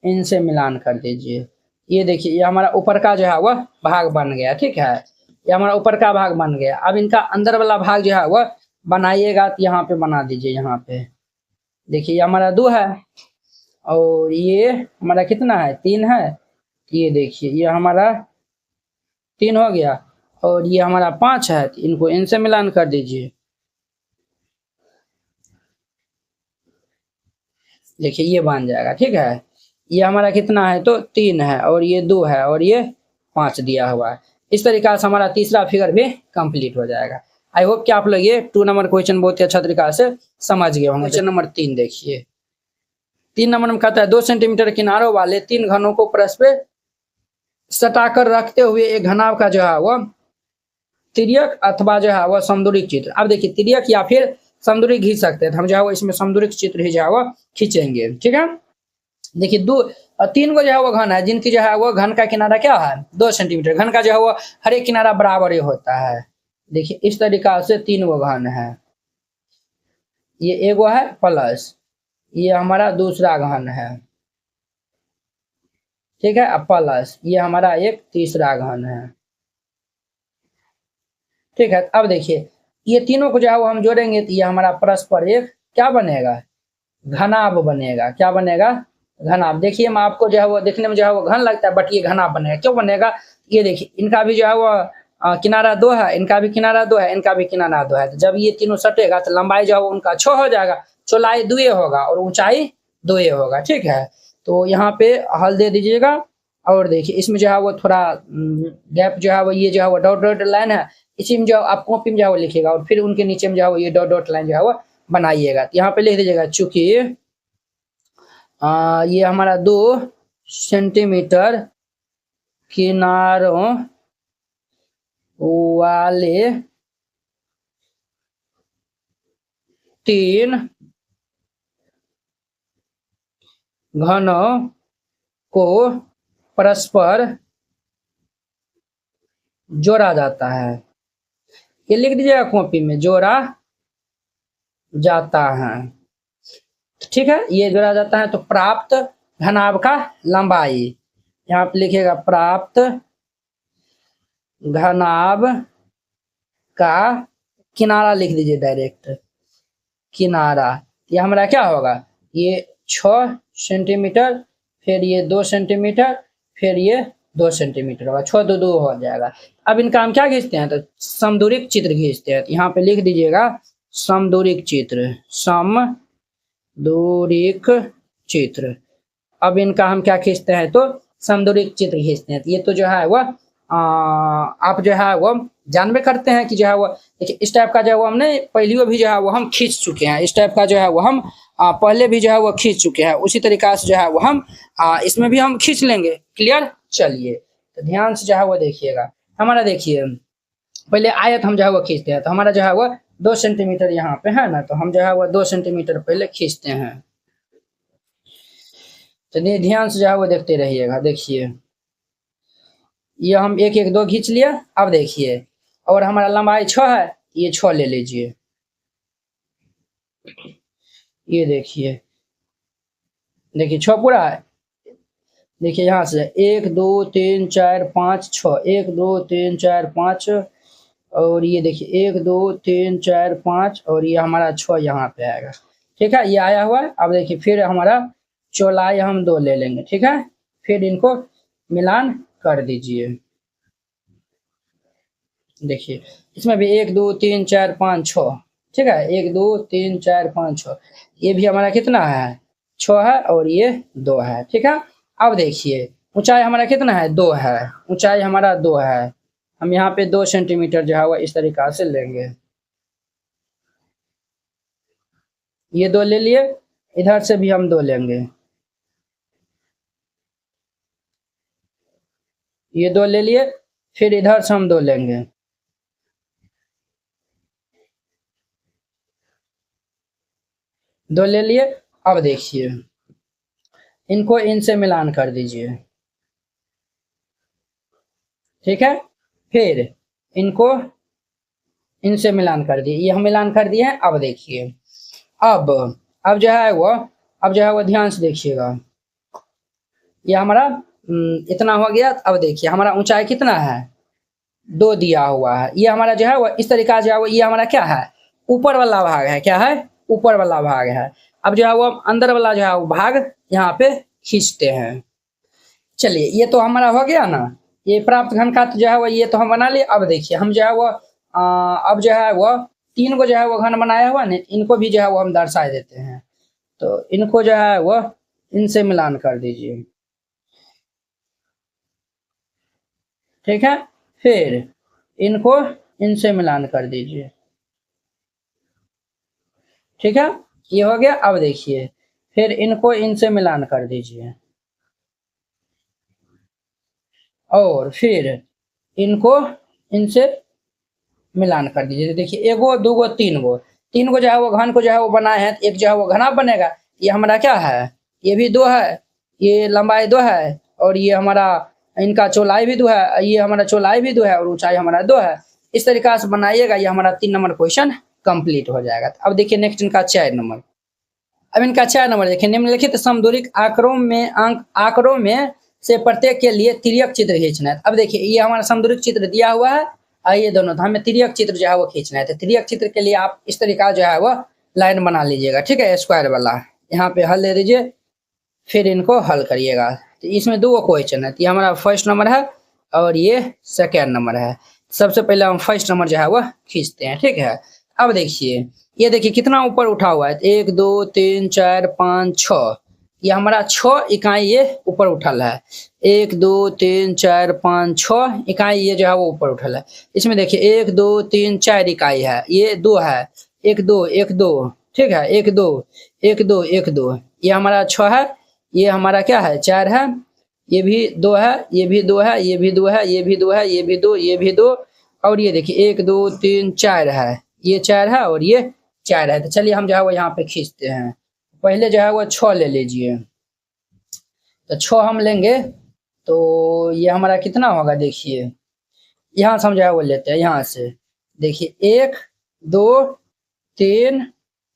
इनसे मिलान कर दीजिए। ये देखिए ये हमारा ऊपर का जो है वह भाग बन गया। ठीक है, ये हमारा ऊपर का भाग बन गया। अब इनका अंदर वाला भाग जो है वह बनाइएगा तो यहाँ पे बना दीजिए। यहाँ पे देखिए ये हमारा 2 है और ये हमारा कितना है, 3 है। ये देखिए ये हमारा 3 हो गया और ये हमारा 5 है। तो इनको इनसे मिलान कर दीजिए। देखिए ये बन जाएगा। ठीक है, ये हमारा कितना है, तो 3 है और ये 2 है और ये 5 दिया हुआ है। इस तरीके से हमारा तीसरा फिगर भी कंप्लीट हो जाएगा। आई होप कि आप लोग ये 2 नंबर क्वेश्चन बहुत ही अच्छा तरीका से समझ गए होंगे। क्वेश्चन नंबर 3 देखिए। 3 नंबर में कहता है 2 सेंटीमीटर किनारों वाले 3 घनों को परस्पर सटाकर रखते हुए एक घनाभ का जो है वह तिर्यक अथवा जो है वह समदूरिक चित्र। अब देखिए तिर्यक या फिर समदूरिक खींच सकते हैं, तो हम जो है वो इसमें समदूरिक चित्र ही जो है वो खींचेंगे। ठीक है, देखिए 3 को जो है वो घन है, जिनकी जो है वो घन का किनारा क्या है, 2 सेंटीमीटर। घन का जो है वो हर एक किनारा बराबर ही होता है। देखिए इस तरीका से 3 गो घन है। ये एगो है प्लस ये हमारा दूसरा घन है। ठीक है, अब प्लस ये हमारा एक तीसरा घन है। ठीक है, अब देखिए ये तीनों को जो है वो हम जोड़ेंगे तो ये हमारा परस्पर एक क्या बनेगा, घनाभ बनेगा। क्या बनेगा, घनाभ। देखिए हम आपको जो है वो देखने में जो है वो घन लगता है, बट ये घनाभ बनेगा। क्यों बनेगा, ये देखिए इनका भी जो है वो किनारा 2 है, इनका भी किनारा 2 है, इनका भी किनारा 2 है। तो जब ये तीनों सटेगा तो लंबाई जो है वो उनका 6 हो जाएगा, चौड़ाई 2 होगा और ऊंचाई 2 होगा। ठीक है, तो यहाँ पे हल दे दीजिएगा। और देखिए इसमें जो है वो थोड़ा गैप जो है वो ये जो है वो डॉट डॉट लाइन है, इसी में जो आप कॉपी में जो है वो लिखिएगा और फिर उनके नीचे में जो है वो ये डॉट डॉट लाइन जो है वो बनाइएगा। तो यहाँ पे लिख दीजिएगा चूंकि ये हमारा 2 सेंटीमीटर किनारों वाले 3 घनों को परस्पर जोड़ा जाता है। ये लिख दीजिएगा कॉपी में, जोड़ा जाता है। ठीक है, ये जोड़ा जाता है तो प्राप्त घनाभ का लंबाई, यहाँ पे लिखेगा प्राप्त घनाभ का किनारा लिख दीजिए डायरेक्ट, किनारा। ये हमारा क्या होगा, ये 6 सेंटीमीटर, फिर ये 2 सेंटीमीटर, फिर ये 2 सेंटीमीटर होगा। 6 2 2 हो जाएगा। अब इनका हम क्या खींचते हैं, तो समदूरिक चित्र खींचते हैं। यहाँ पे लिख दीजिएगा समदूरिक चित्र, समदूरिक चित्र। अब इनका हम क्या खींचते हैं, तो समदूरिक चित्र खींचते हैं। ये तो जो है वह आप जो है वो जानबे करते हैं कि जो है वो देखिए इस टाइप का जो है वो हमने पहले भी जो है वो हम खींच चुके हैं। इस टाइप का जो है वो हम पहले भी जो है वो खींच चुके हैं। उसी तरीका से जो है वो हम इसमें भी हम खींच लेंगे। क्लियर, चलिए तो ध्यान से जो है वो देखिएगा। हमारा देखिए पहले आयत हम जो है वो खींचते हैं, तो हमारा जो है वो 2 सेंटीमीटर यहाँ पे है ना, तो हम जो है वो 2 सेंटीमीटर पहले खींचते हैं। चलिए ध्यान से जो है वो देखते रहिएगा। देखिए ये हम 1 1 2 खींच लिया। अब देखिए और हमारा लंबाई 6 है, ये 6 ले लीजिए। ये देखिए 6 पूरा है। देखिए यहाँ से 1 2 3 4 5 6, 1 2 3 4 5 और ये देखिए 1 2 3 4 5 और ये हमारा 6 यहाँ पे आएगा। ठीक है, ये आया हुआ है। अब देखिए फिर हमारा चौलाई हम 2 ले लेंगे, ठीक है। फिर इनको मिलान कर दीजिए। देखिए इसमें भी 1 2 3 4 5 6, ठीक है, 1 2 3 4 5 6, ये भी हमारा कितना है 6 है और ये 2 है, ठीक है। अब देखिए ऊंचाई हमारा कितना है 2 है, ऊंचाई हमारा 2 है। हम यहाँ पे 2 सेंटीमीटर जो है वो इस तरीका से लेंगे, ये 2 ले लिए। इधर से भी हम 2 लेंगे, ये 2 ले लिए। फिर इधर से हम 2 लेंगे, 2 ले लिए। अब देखिए इनको इनसे मिलान कर दीजिए, ठीक है। फिर इनको इनसे मिलान कर दिए, ये हम मिलान कर दिए हैं। अब देखिए अब अब जो है वो अब जो है वो ध्यान से देखिएगा, ये हमारा इतना हो गया। अब देखिए हमारा ऊंचाई कितना है 2 दिया हुआ है। ये हमारा जो है वो इस तरीका से जो है वो ये हमारा क्या है ऊपर वाला भाग है, क्या है ऊपर वाला भाग है। अब जो है वो अंदर वाला जो है वो भाग यहाँ पे खींचते हैं। चलिए ये तो हमारा हो गया ना, ये प्राप्त घन का जो है वो ये तो हम बना लिए। अब देखिए हम जो है वो अब जो है वो 3 को जो है वो घन बनाया हुआ ना, इनको भी जो है वो हम दर्शा देते हैं। तो इनको जो है वो इनसे मिलान कर दीजिए, ठीक है। फिर इनको इनसे मिलान कर दीजिए, ठीक है, ये हो गया। अब देखिए फिर इनको इनसे मिलान कर दीजिए और फिर इनको इनसे मिलान कर दीजिए। तो देखिए 1 2 3 3 जो है वो घन को जो है वो बनाए हैं, एक जो है वो घना बनेगा। ये हमारा क्या है ये भी 2 है, ये लंबाई 2 है और ये हमारा इनका चौलाई भी 2 है, ये हमारा चौलाई भी 2 है और ऊंचाई हमारा 2 है। इस तरीका से बनाइएगा, ये हमारा 3 नंबर क्वेश्चन कंप्लीट हो जाएगा। अब देखिए नेक्स्ट इनका 4 नंबर। अब इनका 4 नंबर देखिए, निम्नलिखित समदूरिक आंकड़ों में से प्रत्येक के लिए तिर्यक चित्र खींचना है। अब देखिए ये हमारा समदूरिक चित्र दिया हुआ है, आइए दोनों, तो हमें तिर्यक चित्र जो है वो खींचना है। तो तिर्यक चित्र के लिए आप इस तरीका जो है वो लाइन बना लीजिएगा, ठीक है, स्क्वायर वाला। यहाँ पे हल दे दीजिए, फिर इनको हल करिएगा। तो इसमें 2 क्वेश्चन है, तो ये हमारा फर्स्ट नंबर है और ये सेकेंड नंबर है। सबसे पहले हम फर्स्ट नंबर जो है वो खींचते हैं, ठीक है। अब देखिए ये देखिए कितना ऊपर उठा हुआ है, 1 2 3 4 5 6, ये हमारा 6 इकाई ये ऊपर उठल है। 1 2 3 4 5 6 इकाई ये जो है वो ऊपर उठल है। इसमें देखिए 1 2 3 4 इकाई है, ये 2 है, 1 2 1 2, ठीक है, 1 2 1 2 1 2, ये हमारा 6 है, ये हमारा क्या है 4 है, ये भी 2 है, ये भी 2 है, ये भी 2 है, ये भी 2 है, ये भी 2, ये भी 2, और ये देखिए 1 2 3 4 है, ये 4 है और ये 4 है। तो चलिए हम जो है वो यहाँ पे खींचते हैं। पहले जो है वो 6 ले लीजिए, तो 6 हम लेंगे, तो ये हमारा कितना होगा देखिए, यहाँ से हम जो है वो लेते हैं, यहाँ से देखिए 1 2 3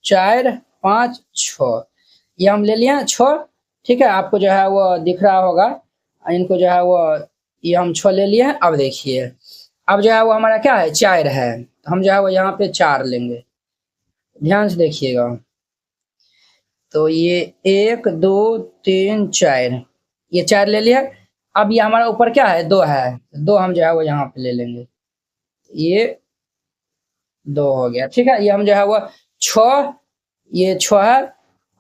4 5 6, ये हम ले लिए 6, ठीक है। आपको जो है वो दिख रहा होगा, इनको जो है वो ये हम 6 ले लिए। अब देखिए अब जो है वो हमारा क्या है 4 है, तो हम जो है वो यहाँ पे 4 लेंगे, ध्यान से देखिएगा। तो ये 1 2 3 4, ये 4 ले लिया। अब ये हमारा ऊपर क्या है 2 है, 2 हम जो है वो यहाँ पे ले लेंगे, ये 2 हो गया, ठीक है। ये हम जो है वो 6, ये 6 है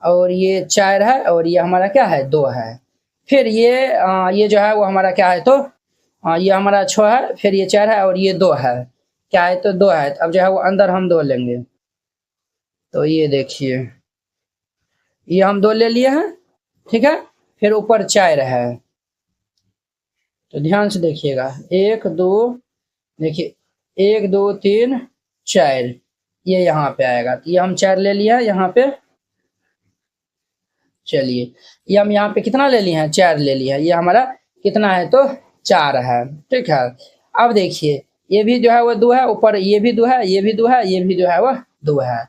और ये 4 है और ये हमारा क्या है 2 है। फिर ये जो है वो हमारा क्या है, तो ये हमारा 6 है, फिर ये 4 है और ये 2 है, क्या है तो 2 है। अब जो है वो अंदर हम 2 लेंगे, तो ये देखिए ये हम 2 ले लिए हैं, ठीक है। फिर ऊपर 4 है, तो ध्यान से देखिएगा 1 2, देखिए 1 2 3 4, ये यहाँ पे आएगा, तो ये हम 4 ले लिया यहाँ पे। चलिए ये हम यहाँ पे कितना ले लिए हैं 4 ले लिया, ये हमारा कितना है तो 4 है, ठीक है। अब देखिए ये भी जो है वो 2 है, ऊपर ये भी 2 है, ये भी 2 है, ये भी जो है वो 2 है।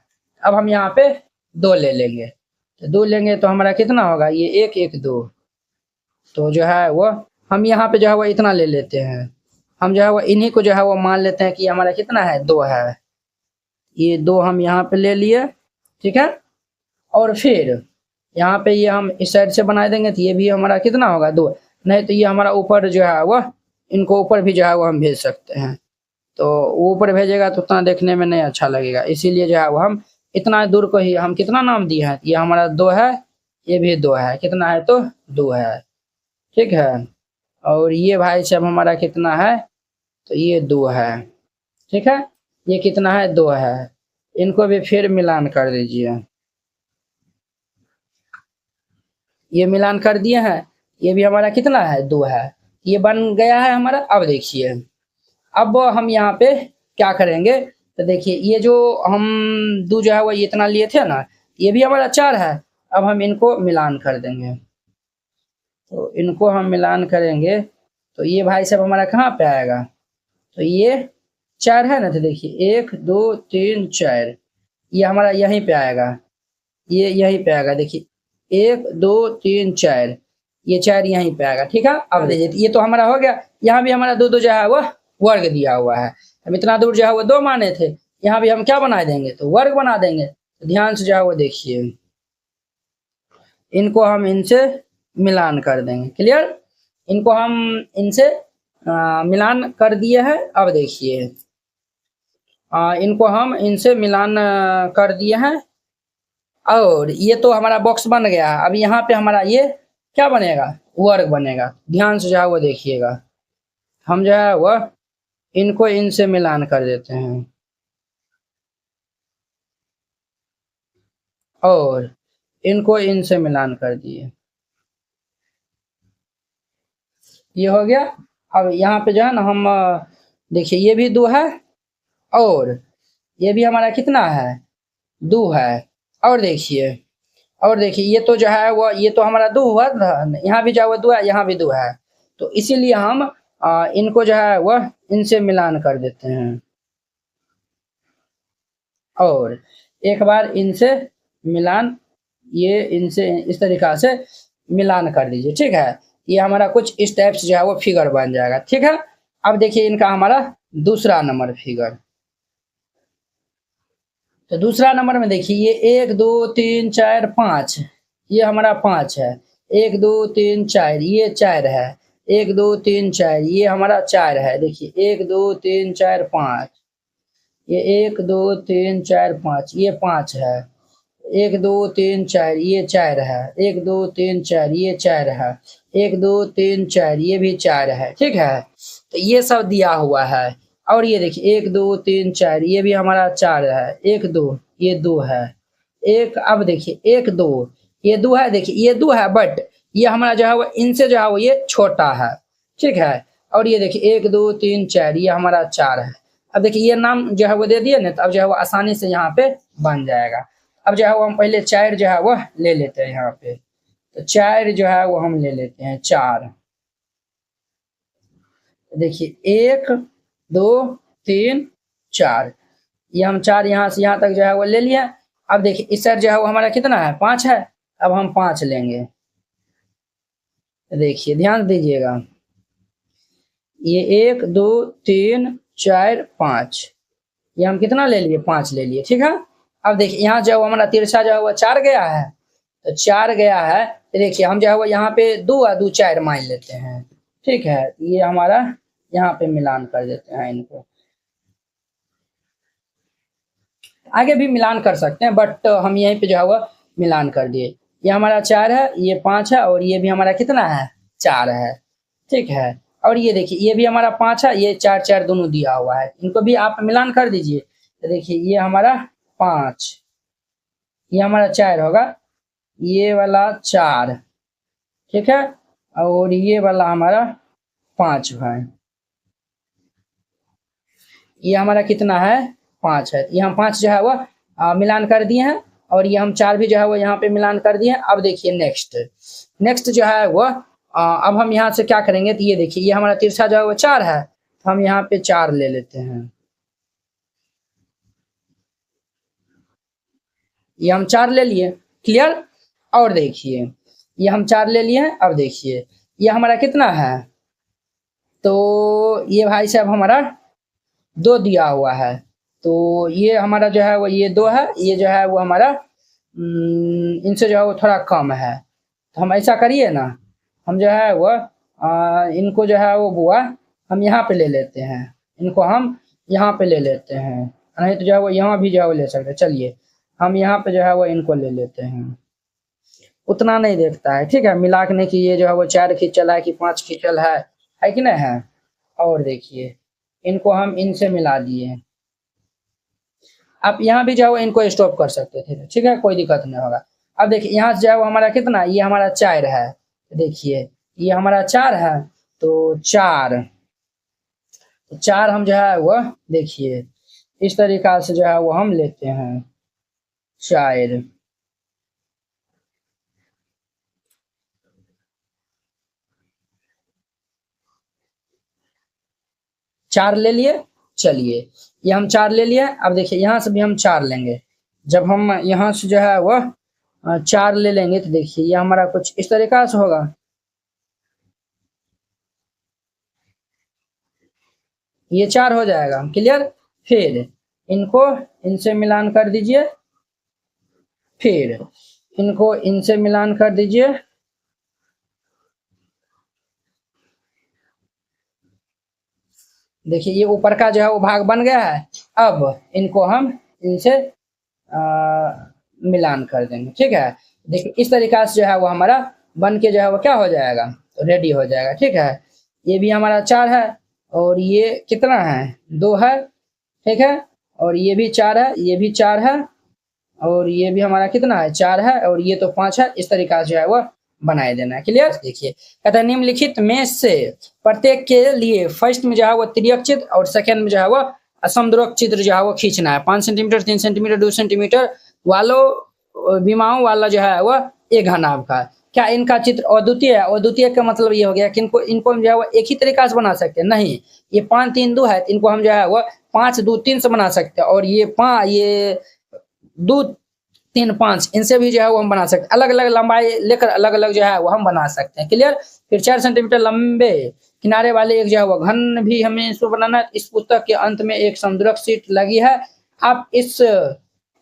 अब हम यहाँ पे 2 ले लेंगे, तो 2 लेंगे तो हमारा कितना होगा, ये 1 1 2, तो जो है वो हम यहाँ पे जो है वो इतना ले लेते हैं। हम जो है वो इन्हीं को जो है वो मान लेते हैं कि हमारा कितना है 2 है, ये 2 हम यहाँ पे ले लिए, ठीक है। और फिर यहाँ पे ये हम इस साइड से बना देंगे तो ये भी हमारा कितना होगा 2। नहीं तो ये हमारा ऊपर जो है वह इनको ऊपर भी जो है वो हम भेज सकते हैं। तो वो ऊपर भेजेगा तो उतना देखने में नहीं अच्छा लगेगा, इसीलिए जो है वो हम इतना दूर को ही हम कितना नाम दिए हैं, ये हमारा 2 है, ये भी 2 है, कितना है तो 2 है, ठीक है। और ये भाई साहब हमारा कितना है तो ये 2 है, ठीक है। ये कितना है 2 है, इनको भी फिर मिलान कर दीजिए। ये मिलान कर दिए हैं, ये भी हमारा कितना है 2 है, ये बन गया है हमारा। अब देखिए अब हम यहाँ पे क्या करेंगे तो देखिए ये जो हम 2 जो है वो इतना लिए थे ना, ये भी हमारा 4 है। अब हम इनको मिलान कर देंगे, तो इनको हम मिलान करेंगे तो ये भाई साहब हमारा कहाँ पे आएगा, तो ये 4 है ना, तो देखिए 1 2 3 4, ये हमारा यहीं पे आएगा, ये यहीं पे आएगा, देखिए 1 2 3 4, ये 4 यहीं पे आएगा, ठीक है। अब देखिए ये तो हमारा हो गया, यहाँ भी हमारा 2 2 जो है वो वर्ग दिया हुआ है। हम इतना दूर जो है वो 2 माने थे, यहाँ भी हम क्या बना देंगे तो वर्ग बना देंगे। तो ध्यान से जो है वो देखिए, इनको हम इनसे मिलान कर देंगे, क्लियर। इनको हम इनसे मिलान कर दिए हैं। अब देखिए इनको हम इनसे मिलान कर दिए हैं और ये तो हमारा बॉक्स बन गया है। अब यहाँ पे हमारा ये क्या बनेगा, वर्ग बनेगा। ध्यान से जो है वो देखिएगा, हम जो है वह इनको इनसे मिलान कर देते हैं और इनको इनसे मिलान कर दिए, ये हो गया। अब यहाँ पे जो है ना हम देखिए ये भी 2 है और ये भी हमारा कितना है 2 है। और देखिए ये तो जो है वो ये तो हमारा 2 हुआ था, यहाँ भी जो है वो 2 है, यहाँ भी 2 है। तो इसीलिए हम इनको जो है वह इनसे मिलान कर देते हैं और एक बार इनसे मिलान, ये इनसे इस तरीका से मिलान कर दीजिए, ठीक है। ये हमारा कुछ इस टाइप से जो है वो फिगर बन जाएगा, ठीक है। अब देखिए इनका हमारा दूसरा नंबर फिगर, तो दूसरा नंबर में देखिए ये 1 2 3 4 5, ये हमारा 5 है। 1 2 3 4, ये 4 है। 1 2 3 4, ये हमारा 4 है। देखिए 1 2 3 4 5, ये 1 2 3 4 5, ये 5 है। 1 2 3 4, ये 4 है। 1 2 3 4, ये 4 है। 1 2 3 4, ये भी 4 है, ठीक है। तो ये सब दिया हुआ है और ये देखिए 1 2 3 4, ये भी हमारा 4 है। 1 2, ये 2 है। एक अब देखिए 1 2, ये 2 है। देखिए ये 2 है बट ये हमारा जो है वो इनसे जो है वो ये छोटा है, ठीक है। और ये देखिए 1 2 3 4, ये हमारा 4 है। अब देखिए ये नाम जो है वो दे दिए ना, तो अब जो है वो आसानी से यहाँ पे बन जाएगा। अब जो है वो हम पहले 4 जो है वो ले लेते हैं यहाँ पे, तो 4 जो है वो हम ले लेते हैं 4। देखिए 1 2 3 4, ये हम 4 यहाँ से यहाँ तक जो है वो ले लिया। अब देखिए इस साइड जो है वो हमारा कितना है 5 है, अब हम 5 लेंगे। देखिए ध्यान दीजिएगा, ये 1 2 3 4 5, ये हम कितना ले लिए 5 ले लिए, ठीक है। अब देखिए यहाँ जो हमारा तिरछा जो है वो 4 गया है, तो 4 गया है तो देखिए हम जो है वो यहाँ पे 2 और 2 4 मान लेते हैं, ठीक है। ये हमारा यहाँ पे मिलान कर देते हैं इनको, आगे भी मिलान कर सकते हैं बट हम यहीं पे जो है वो मिलान कर दिए। ये हमारा 4 है, ये 5 है और ये भी हमारा कितना है 4 है, ठीक है। और ये देखिए ये भी हमारा 5 है, ये 4 4 दोनों दिया हुआ है, इनको भी आप मिलान कर दीजिए। तो देखिए ये हमारा 5, ये हमारा 4 होगा, ये वाला 4, ठीक है। और ये वाला हमारा 5 है, ये हमारा कितना है 5 है। ये हम 5 जो है वो मिलान कर दिए हैं और ये हम 4 भी जो है वो यहाँ पे मिलान कर दिए हैं। अब देखिए नेक्स्ट जो है वो अब हम यहाँ से क्या करेंगे, तो ये देखिए ये हमारा तिरछा जो है वो 4 है, तो हम यहाँ पे 4 ले लेते हैं। ये हम 4 ले लिए, क्लियर। और देखिए ये हम 4 ले लिए हैं। अब देखिए ये हमारा कितना है, तो ये भाई साहब हमारा 2 दिया हुआ है, तो ये हमारा जो है वो ये 2 है, ये जो है वो हमारा इनसे जो है वो थोड़ा कम है। तो हम ऐसा करिए ना, हम जो है वो इनको जो है वो बुआ हम यहाँ पे ले लेते हैं, इनको हम यहाँ पे ले लेते हैं, नहीं तो जो है वो यहाँ भी जो है वो ले सकते हैं। चलिए हम यहाँ पे जो है वो इनको ले लेते हैं, उतना नहीं देखता है, ठीक है। मिलाने की ये जो है वो 4 खिंचल है कि 5 खिंचल है कि नहीं है। और देखिए इनको हम इनसे मिला दिए, आप यहाँ भी जो है वो इनको स्टॉप कर सकते थे, ठीक है, कोई दिक्कत नहीं होगा। अब देखिए यहाँ से जो है वो हमारा कितना, ये हमारा 4 है, देखिए ये हमारा 4 है, तो 4 हम जो है वो देखिए इस तरीका से जो है वो हम लेते हैं 4 4 ले लिए। चलिए ये हम 4 ले लिए, अब देखिए यहाँ से भी हम 4 लेंगे। जब हम यहाँ से जो है वो 4 ले लेंगे तो देखिए ये हमारा कुछ इस तरीका से होगा, ये 4 हो जाएगा, क्लियर। फिर इनको इनसे मिलान कर दीजिए, फिर इनको इनसे मिलान कर दीजिए, देखिए ये ऊपर का जो है वो भाग बन गया है। अब इनको हम इनसे मिलान कर देंगे, ठीक है। देखिए इस तरीका से जो है वो हमारा बन के जो है वो क्या हो जाएगा, तो रेडी हो जाएगा, ठीक है। ये भी हमारा 4 है, और ये कितना है, 2 है, ठीक है। और ये भी 4 है, ये भी 4 है, और ये भी हमारा कितना है, 4 है, और ये तो 5 है। इस तरीका से जो है वो बनाए देना है, क्लियर। देखिए कहता है निम्नलिखित में से प्रत्येक के लिए फर्स्ट में जो है वो तिर्यक चित्र और सेकंड में जो है वो असमद्रक चित्र जो है वो खींचना है। 5 सेंटीमीटर, 3 सेंटीमीटर, 2 सेंटीमीटर वालों विमाओं वाला जो है वो एक घनाभ का। क्या इनका चित्र अद्वितीय है? अद्वितीय का मतलब ये हो गया कि इनको हम जो है वो एक ही तरीका से बना सकते हैं, नहीं। ये 5 3 2 है, तो इनको हम जो है वो 5 2 3 से बना सकते हैं, और ये 2 3 5 इनसे भी जो है वो हम बना सकते हैं। अलग अलग लंबाई लेकर अलग अलग जो है वो हम बना सकते हैं, क्लियर। फिर 4 सेंटीमीटर लंबे किनारे वाले एक जो है वो घन भी हमें इसको बनाना है। इस पुस्तक के अंत में एक समद्रक शीट लगी है, आप इस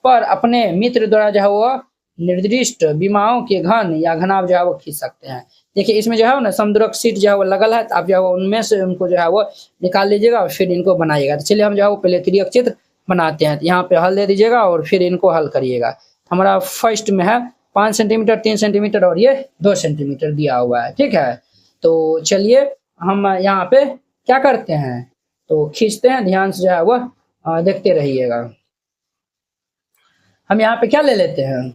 पर अपने मित्र द्वारा जो है वो निर्दिष्ट विमाओं के घन या घनाभ जो है वो खींच सकते हैं। देखिए इसमें जो है ना समद्रक शीट जो है वो लगल है, तो आप जो है वो उनमें से उनको जो है वो निकाल लीजिएगा और फिर इनको बनाइएगा। तो चलिए हम जो है वो पहले तिर्यक चित्र बनाते हैं। तो यहाँ पे हल दे दीजिएगा और फिर इनको हल करिएगा। हमारा फर्स्ट में है 5 सेंटीमीटर, 3 सेंटीमीटर और ये 2 सेंटीमीटर दिया हुआ है, ठीक है। तो चलिए हम यहाँ पे क्या करते हैं, तो खींचते हैं, ध्यान से जो है वो देखते रहिएगा। हम यहाँ पे क्या ले लेते हैं,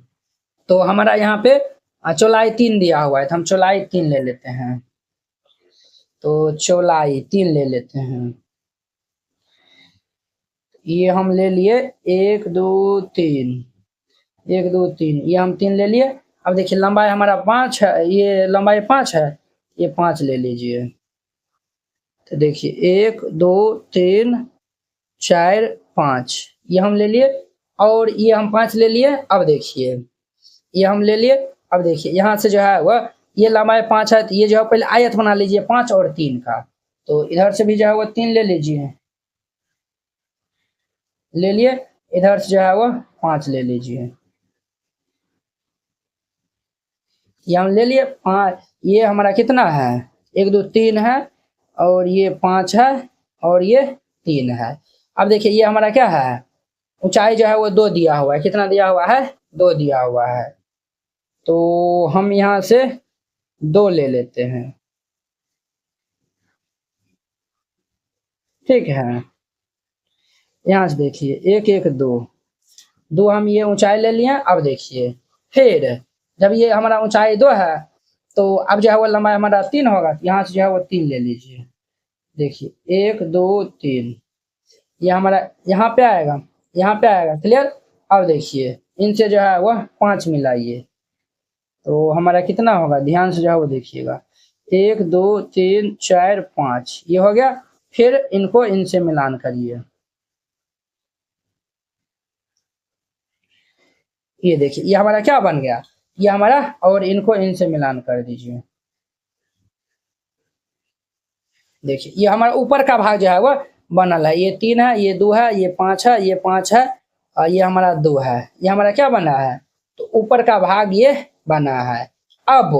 तो हमारा यहाँ पे चौलाई 3 दिया हुआ है, तो हम चौलाई 3 ले लेते हैं। तो चौलाई 3 ले लेते हैं, ये हम ले लिए 1 2 3, 1 2 3, ये हम 3 ले लिए। अब देखिए लंबाई हमारा 5 है, ये लंबाई 5 है, ये 5 ले लीजिए। तो देखिए 1 2 3 4 5 ये हम ले लिए, और ये हम 5 ले लिए। अब देखिए ये हम ले लिए, अब देखिए यहाँ से जो है वह ये लंबाई 5 है, तो ये जो है पहले आयत बना लीजिए 5 और 3 का। तो इधर से भी जो है वो 3 ले लीजिए, ले लिए। इधर से जो है वो 5 ले लीजिए, ये हम ले लिए 5। ये हमारा कितना है, 1 2 3 है, और ये 5 है, और ये 3 है। अब देखिए ये हमारा क्या है, ऊंचाई जो है वो 2 दिया हुआ है, कितना दिया हुआ है, 2 दिया हुआ है। तो हम यहाँ से 2 ले लेते हैं, ठीक है। यहाँ से देखिए 1 1 2 2 हम ये ऊंचाई ले लिए। अब देखिए फिर जब ये हमारा ऊंचाई 2 है, तो अब जो है वो लंबाई हमारा 3 होगा, तो यहाँ से जो है वो 3 ले लीजिए। देखिए 1 2 3 ये हमारा यहाँ पे आएगा, यहाँ पे आएगा, क्लियर। अब देखिए इनसे जो है वह 5 मिलाइए, तो हमारा कितना होगा, ध्यान से जो है वो देखिएगा, 1 2 3 4 5 ये हो गया। फिर इनको इनसे मिलान करिए, ये देखिए ये हमारा क्या बन गया, ये हमारा, और इनको इनसे मिलान कर दीजिए। देखिए ये हमारा ऊपर का भाग जो है वो बनल है, ये 3 है, ये 2 है, ये 5 है, ये 5 है, और ये हमारा 2 है। ये हमारा क्या बना है, तो ऊपर का भाग ये बना है। अब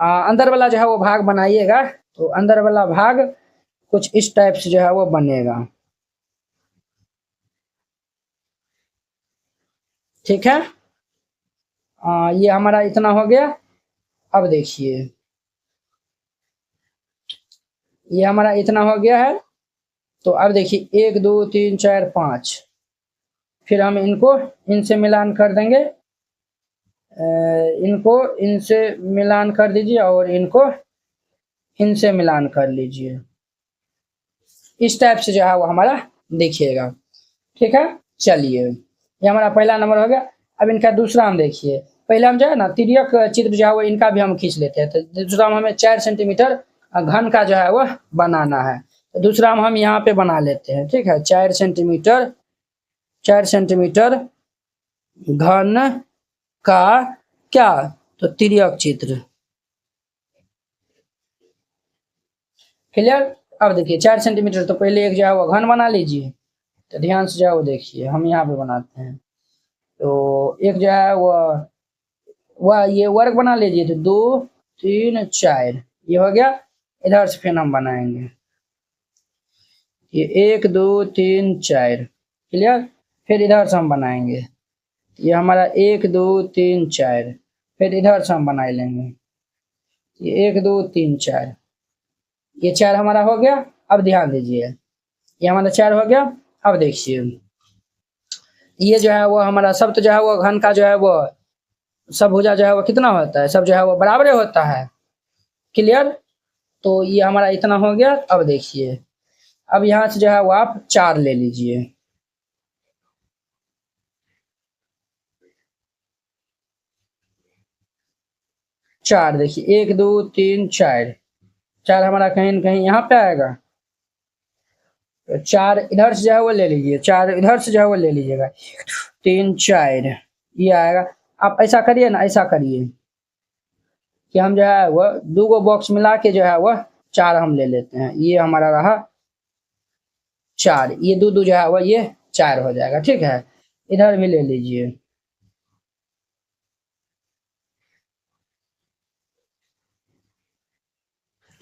अंदर वाला जो है वो भाग बनाइएगा, तो अंदर वाला भाग कुछ इस टाइप से जो है वो बनेगा। ठीक है, ये हमारा इतना हो गया। अब देखिए ये हमारा इतना हो गया है। तो अब देखिए 1 2 3 4 5, फिर हम इनको इनसे मिलान कर देंगे। इनको इनसे मिलान कर दीजिए और इनको इनसे मिलान कर लीजिए। इस टाइप से जो है वो हमारा देखिएगा। ठीक है, चलिए ये हमारा पहला नंबर हो गया। अब इनका दूसरा हम देखिए, पहले हम जो है ना तिर्यक चित्र जो है वो इनका भी हम खींच लेते हैं। तो दूसरा में हमें 4 सेंटीमीटर घन का जो है वो बनाना है। तो दूसरा हम यहाँ पे बना लेते हैं। ठीक है, 4 सेंटीमीटर घन का क्या, तो तिर्यक चित्र। क्लियर। अब देखिए 4 सेंटीमीटर, तो पहले एक जो है वो घन बना लीजिए। तो ध्यान से जो है वो देखिए, हम यहाँ पे बनाते हैं। तो एक जो है वह ये वर्ग बना लीजिए। तो 2 3 4 ये हो गया। इधर से फिर हम बनाएंगे ये 1 2 3 4। क्लियर। फिर इधर से हम बनाएंगे, ये हमारा 1 2 3 4। फिर इधर से हम बना लेंगे ये 1 2 3 4। ये 4 हमारा हो गया। अब ध्यान दीजिए ये हमारा 4 हो गया। अब देखिए ये जो है वो हमारा सब तो जो है वो घन का जो है वो सब भुजा जो है वो कितना होता है, सब जो है वो बराबर होता है। क्लियर। तो ये हमारा इतना हो गया। अब देखिए अब यहाँ से जो है वो आप 4 ले लीजिए। चार देखिए 1 2 3 4। 4 हमारा कहीं न कहीं यहाँ पे आएगा। तो 4 इधर से जो है वो ले लीजिए, 4 इधर से जो है वो ले लीजिएगा। 3 4 ये आएगा। आप ऐसा करिए ना, ऐसा करिए कि हम जो है वो 2 गो बॉक्स मिला के जो है वो 4 हम ले लेते हैं। ये हमारा रहा 4, ये 2 2 जो है वो ये 4 हो जाएगा। ठीक है, इधर भी ले लीजिए।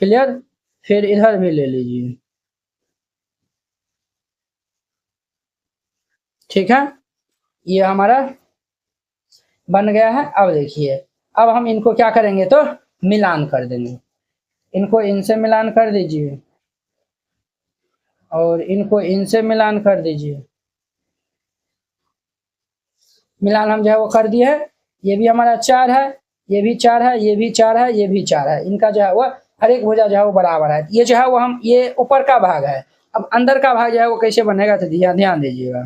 क्लियर। फिर इधर भी ले लीजिए। ठीक है, ये हमारा बन गया है। अब देखिए अब हम इनको क्या करेंगे, तो मिलान कर देंगे। इनको इनसे मिलान कर दीजिए और इनको इनसे मिलान कर दीजिए। मिलान हम जो है वो कर दिए है। ये भी हमारा 4 है, ये भी 4 है, ये भी 4 है, ये भी 4 है। इनका जो है वो हर एक भुजा जो है वो बराबर है। ये जो है वो हम ये ऊपर का भाग है। अब अंदर का भाग जो है वो कैसे बनेगा, तो ध्यान दीजिएगा।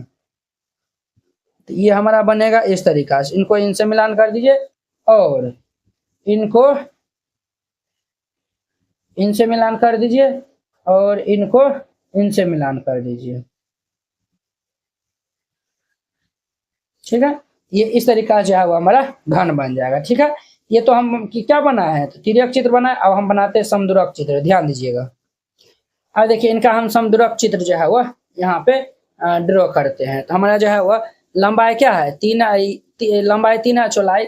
तो ये हमारा बनेगा इस तरीका से। इनको इनसे मिलान कर दीजिए और इनको इनसे मिलान कर दीजिए और इनको इनसे मिलान कर दीजिए। ठीक है, ये इस तरीका से जो है वो हमारा घन बन जाएगा। ठीक है, ये तो हम क्या बना है, तो तिर्यक चित्र बना है। अब हम बनाते हैं समदूरक चित्र। ध्यान दीजिएगा। अब देखिए इनका हम समदूरक चित्र जो है वो यहाँ पे ड्रॉ करते हैं। तो हमारा जो है वो लंबाई क्या है, 3 लंबाई 3 है, चौड़ाई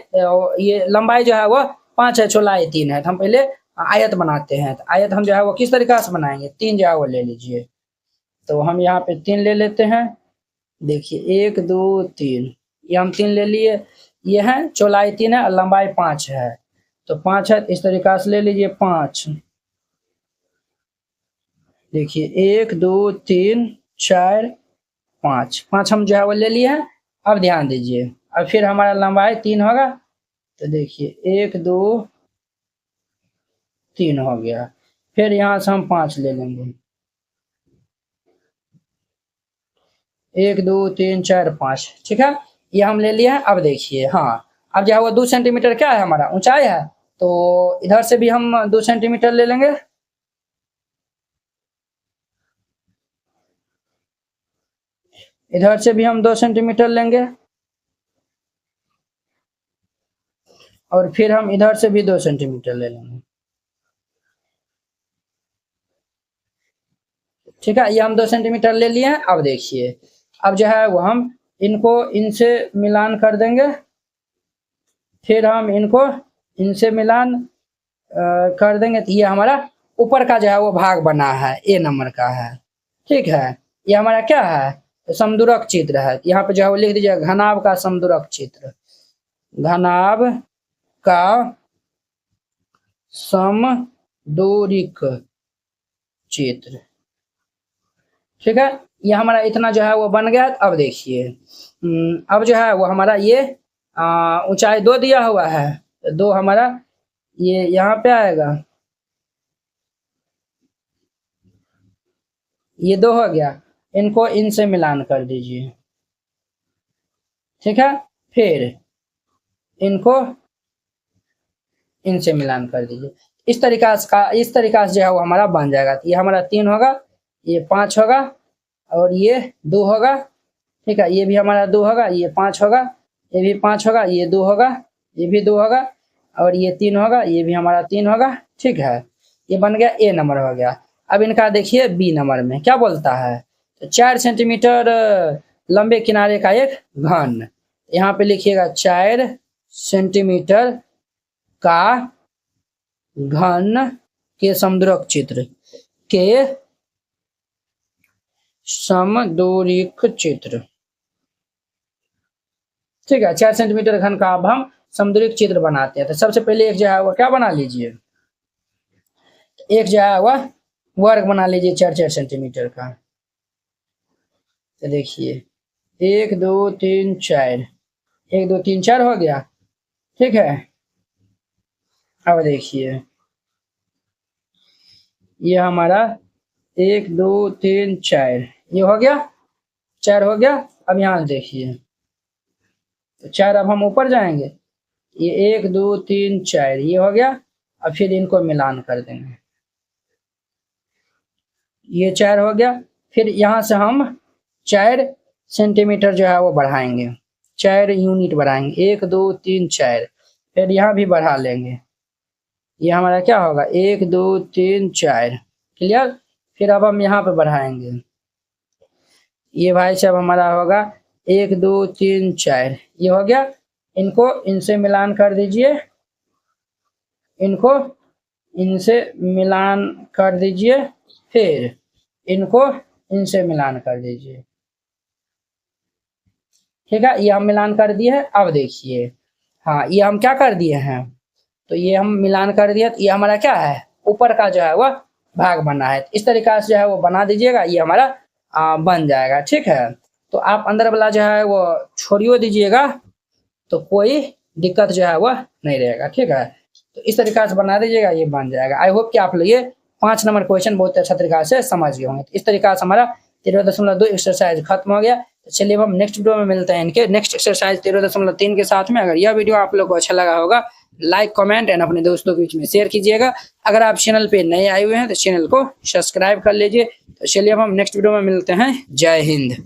ये लंबाई जो है वो 5 है, चौड़ाई 3 है। तो हम पहले आयत बनाते हैं। तो आयत हम जो है वो किस तरीका से बनाएंगे, 3 जो है वो ले लीजिए। तो हम यहाँ पे 3 ले लेते हैं। देखिए 1 2 3, ये हम 3 ले लिए। ये है चौड़ाई 3 है और लंबाई 5 है। तो 5 है, इस तरीका से ले लीजिए 5। देखिए 1 2 3 4 5, 5 हम जो है वो ले लिए हैं। अब ध्यान दीजिए, अब फिर हमारा लंबाई 3 होगा। तो देखिए 1 2 3 हो गया। फिर यहाँ से हम 5 ले लेंगे। 1 2 3 4 5। ठीक है, ये हम ले लिए हैं। अब देखिए हाँ, अब जो है वो 2 सेंटीमीटर क्या है हमारा ऊंचाई है। तो इधर से भी हम 2 सेंटीमीटर ले लेंगे। इधर से भी हम 2 सेंटीमीटर लेंगे और फिर हम इधर से भी 2 सेंटीमीटर ले लेंगे। ठीक है, ये हम 2 सेंटीमीटर ले लिए हैं। अब देखिए अब जो है वो हम इनको इनसे मिलान कर देंगे फिर हम इनको इनसे मिलान कर देंगे तो ये हमारा ऊपर का जो है वो भाग बना है, ए नंबर का है। ठीक है, ये हमारा क्या है, तो समदूरक चित्र है। यहाँ पे जो है वो लिख दीजिए घनाभ का समदूरक चित्र, घनाभ का समदूरिक चित्र। ठीक है, ये हमारा इतना जो है वो बन गया। अब देखिए अब जो है वो हमारा ये ऊंचाई 2 दिया हुआ है, तो 2 हमारा ये यहाँ पे आएगा, ये 2 हो गया, इनको इनसे मिलान कर दीजिए। ठीक है, फिर इनको इनसे मिलान कर दीजिए। इस तरीका से जो है वो हमारा बन जाएगा। ये हमारा 3 होगा, ये 5 होगा और ये 2 होगा। ठीक है, ये भी हमारा 2 होगा, ये 5 होगा, ये भी 5 होगा, ये 2 होगा, ये भी 2 होगा और ये 3 होगा, ये भी हमारा 3 होगा। ठीक है, ये बन गया ए नंबर हो गया। अब इनका देखिए बी नंबर में क्या बोलता है, तो 4 सेंटीमीटर लंबे किनारे का एक घन, यहाँ पे लिखिएगा 4 सेंटीमीटर का घन के समदूरक चित्र के समदूरिक चित्र। ठीक है, 4 सेंटीमीटर घन का अब हम समदूरिक चित्र बनाते हैं। तो सबसे पहले एक जो है वो क्या बना लीजिए, एक जो है वह वर्ग बना लीजिए 4 सेंटीमीटर का। तो देखिए 1 2 3 4, 1 2 3 4 हो गया। ठीक है, अब देखिए ये हमारा 1 2 3 4 ये हो गया, 4 हो गया। अब यहाँ देखिए तो 4, अब हम ऊपर जाएंगे, ये 1 2 3 4 ये हो गया। अब फिर इनको मिलान कर देंगे, ये 4 हो गया। फिर यहाँ से हम 4 सेंटीमीटर जो है वो बढ़ाएंगे, 4 यूनिट बढ़ाएंगे, 1 2 3 4। फिर यहाँ भी बढ़ा लेंगे, ये हमारा क्या होगा 1 2 3 4। क्लियर, फिर अब हम यहाँ पे बढ़ाएंगे, ये भाई साहब हमारा होगा 1 2 3 4 ये हो गया। इनको इनसे मिलान कर दीजिए, इनको इनसे मिलान कर दीजिए, फिर इनको इनसे मिलान कर दीजिए। ठीक है, ये हम मिलान कर दिए हैं। अब देखिए हाँ, ये हम क्या कर दिए हैं, तो ये हम मिलान कर दिया, तो ये हमारा क्या है, ऊपर का जो है वह भाग बना है। इस तरीका से जो है वो बना दीजिएगा, ये हमारा बन जाएगा। ठीक है, तो आप अंदर वाला जो है वो छोड़ियो दीजिएगा, तो कोई दिक्कत जो है वह नहीं रहेगा। ठीक है, तो इस तरीका से बना दीजिएगा, ये बन जाएगा। आई होप कि आप लोग ये 5 नंबर क्वेश्चन बहुत अच्छा तरीका से समझ गए होंगे। तो इस तरीका से हमारा 13.2 एक्सरसाइज खत्म हो गया। तो चलिए अब हम नेक्स्ट वीडियो में मिलते हैं इनके नेक्स्ट एक्सरसाइज 13.3 के साथ में। अगर यह वीडियो आप लोग को अच्छा लगा होगा, लाइक कमेंट एंड अपने दोस्तों के बीच में शेयर कीजिएगा। अगर आप चैनल पे नए आए हुए हैं तो चैनल को सब्सक्राइब कर लीजिए। तो चलिए अब हम नेक्स्ट वीडियो में मिलते हैं। जय हिंद।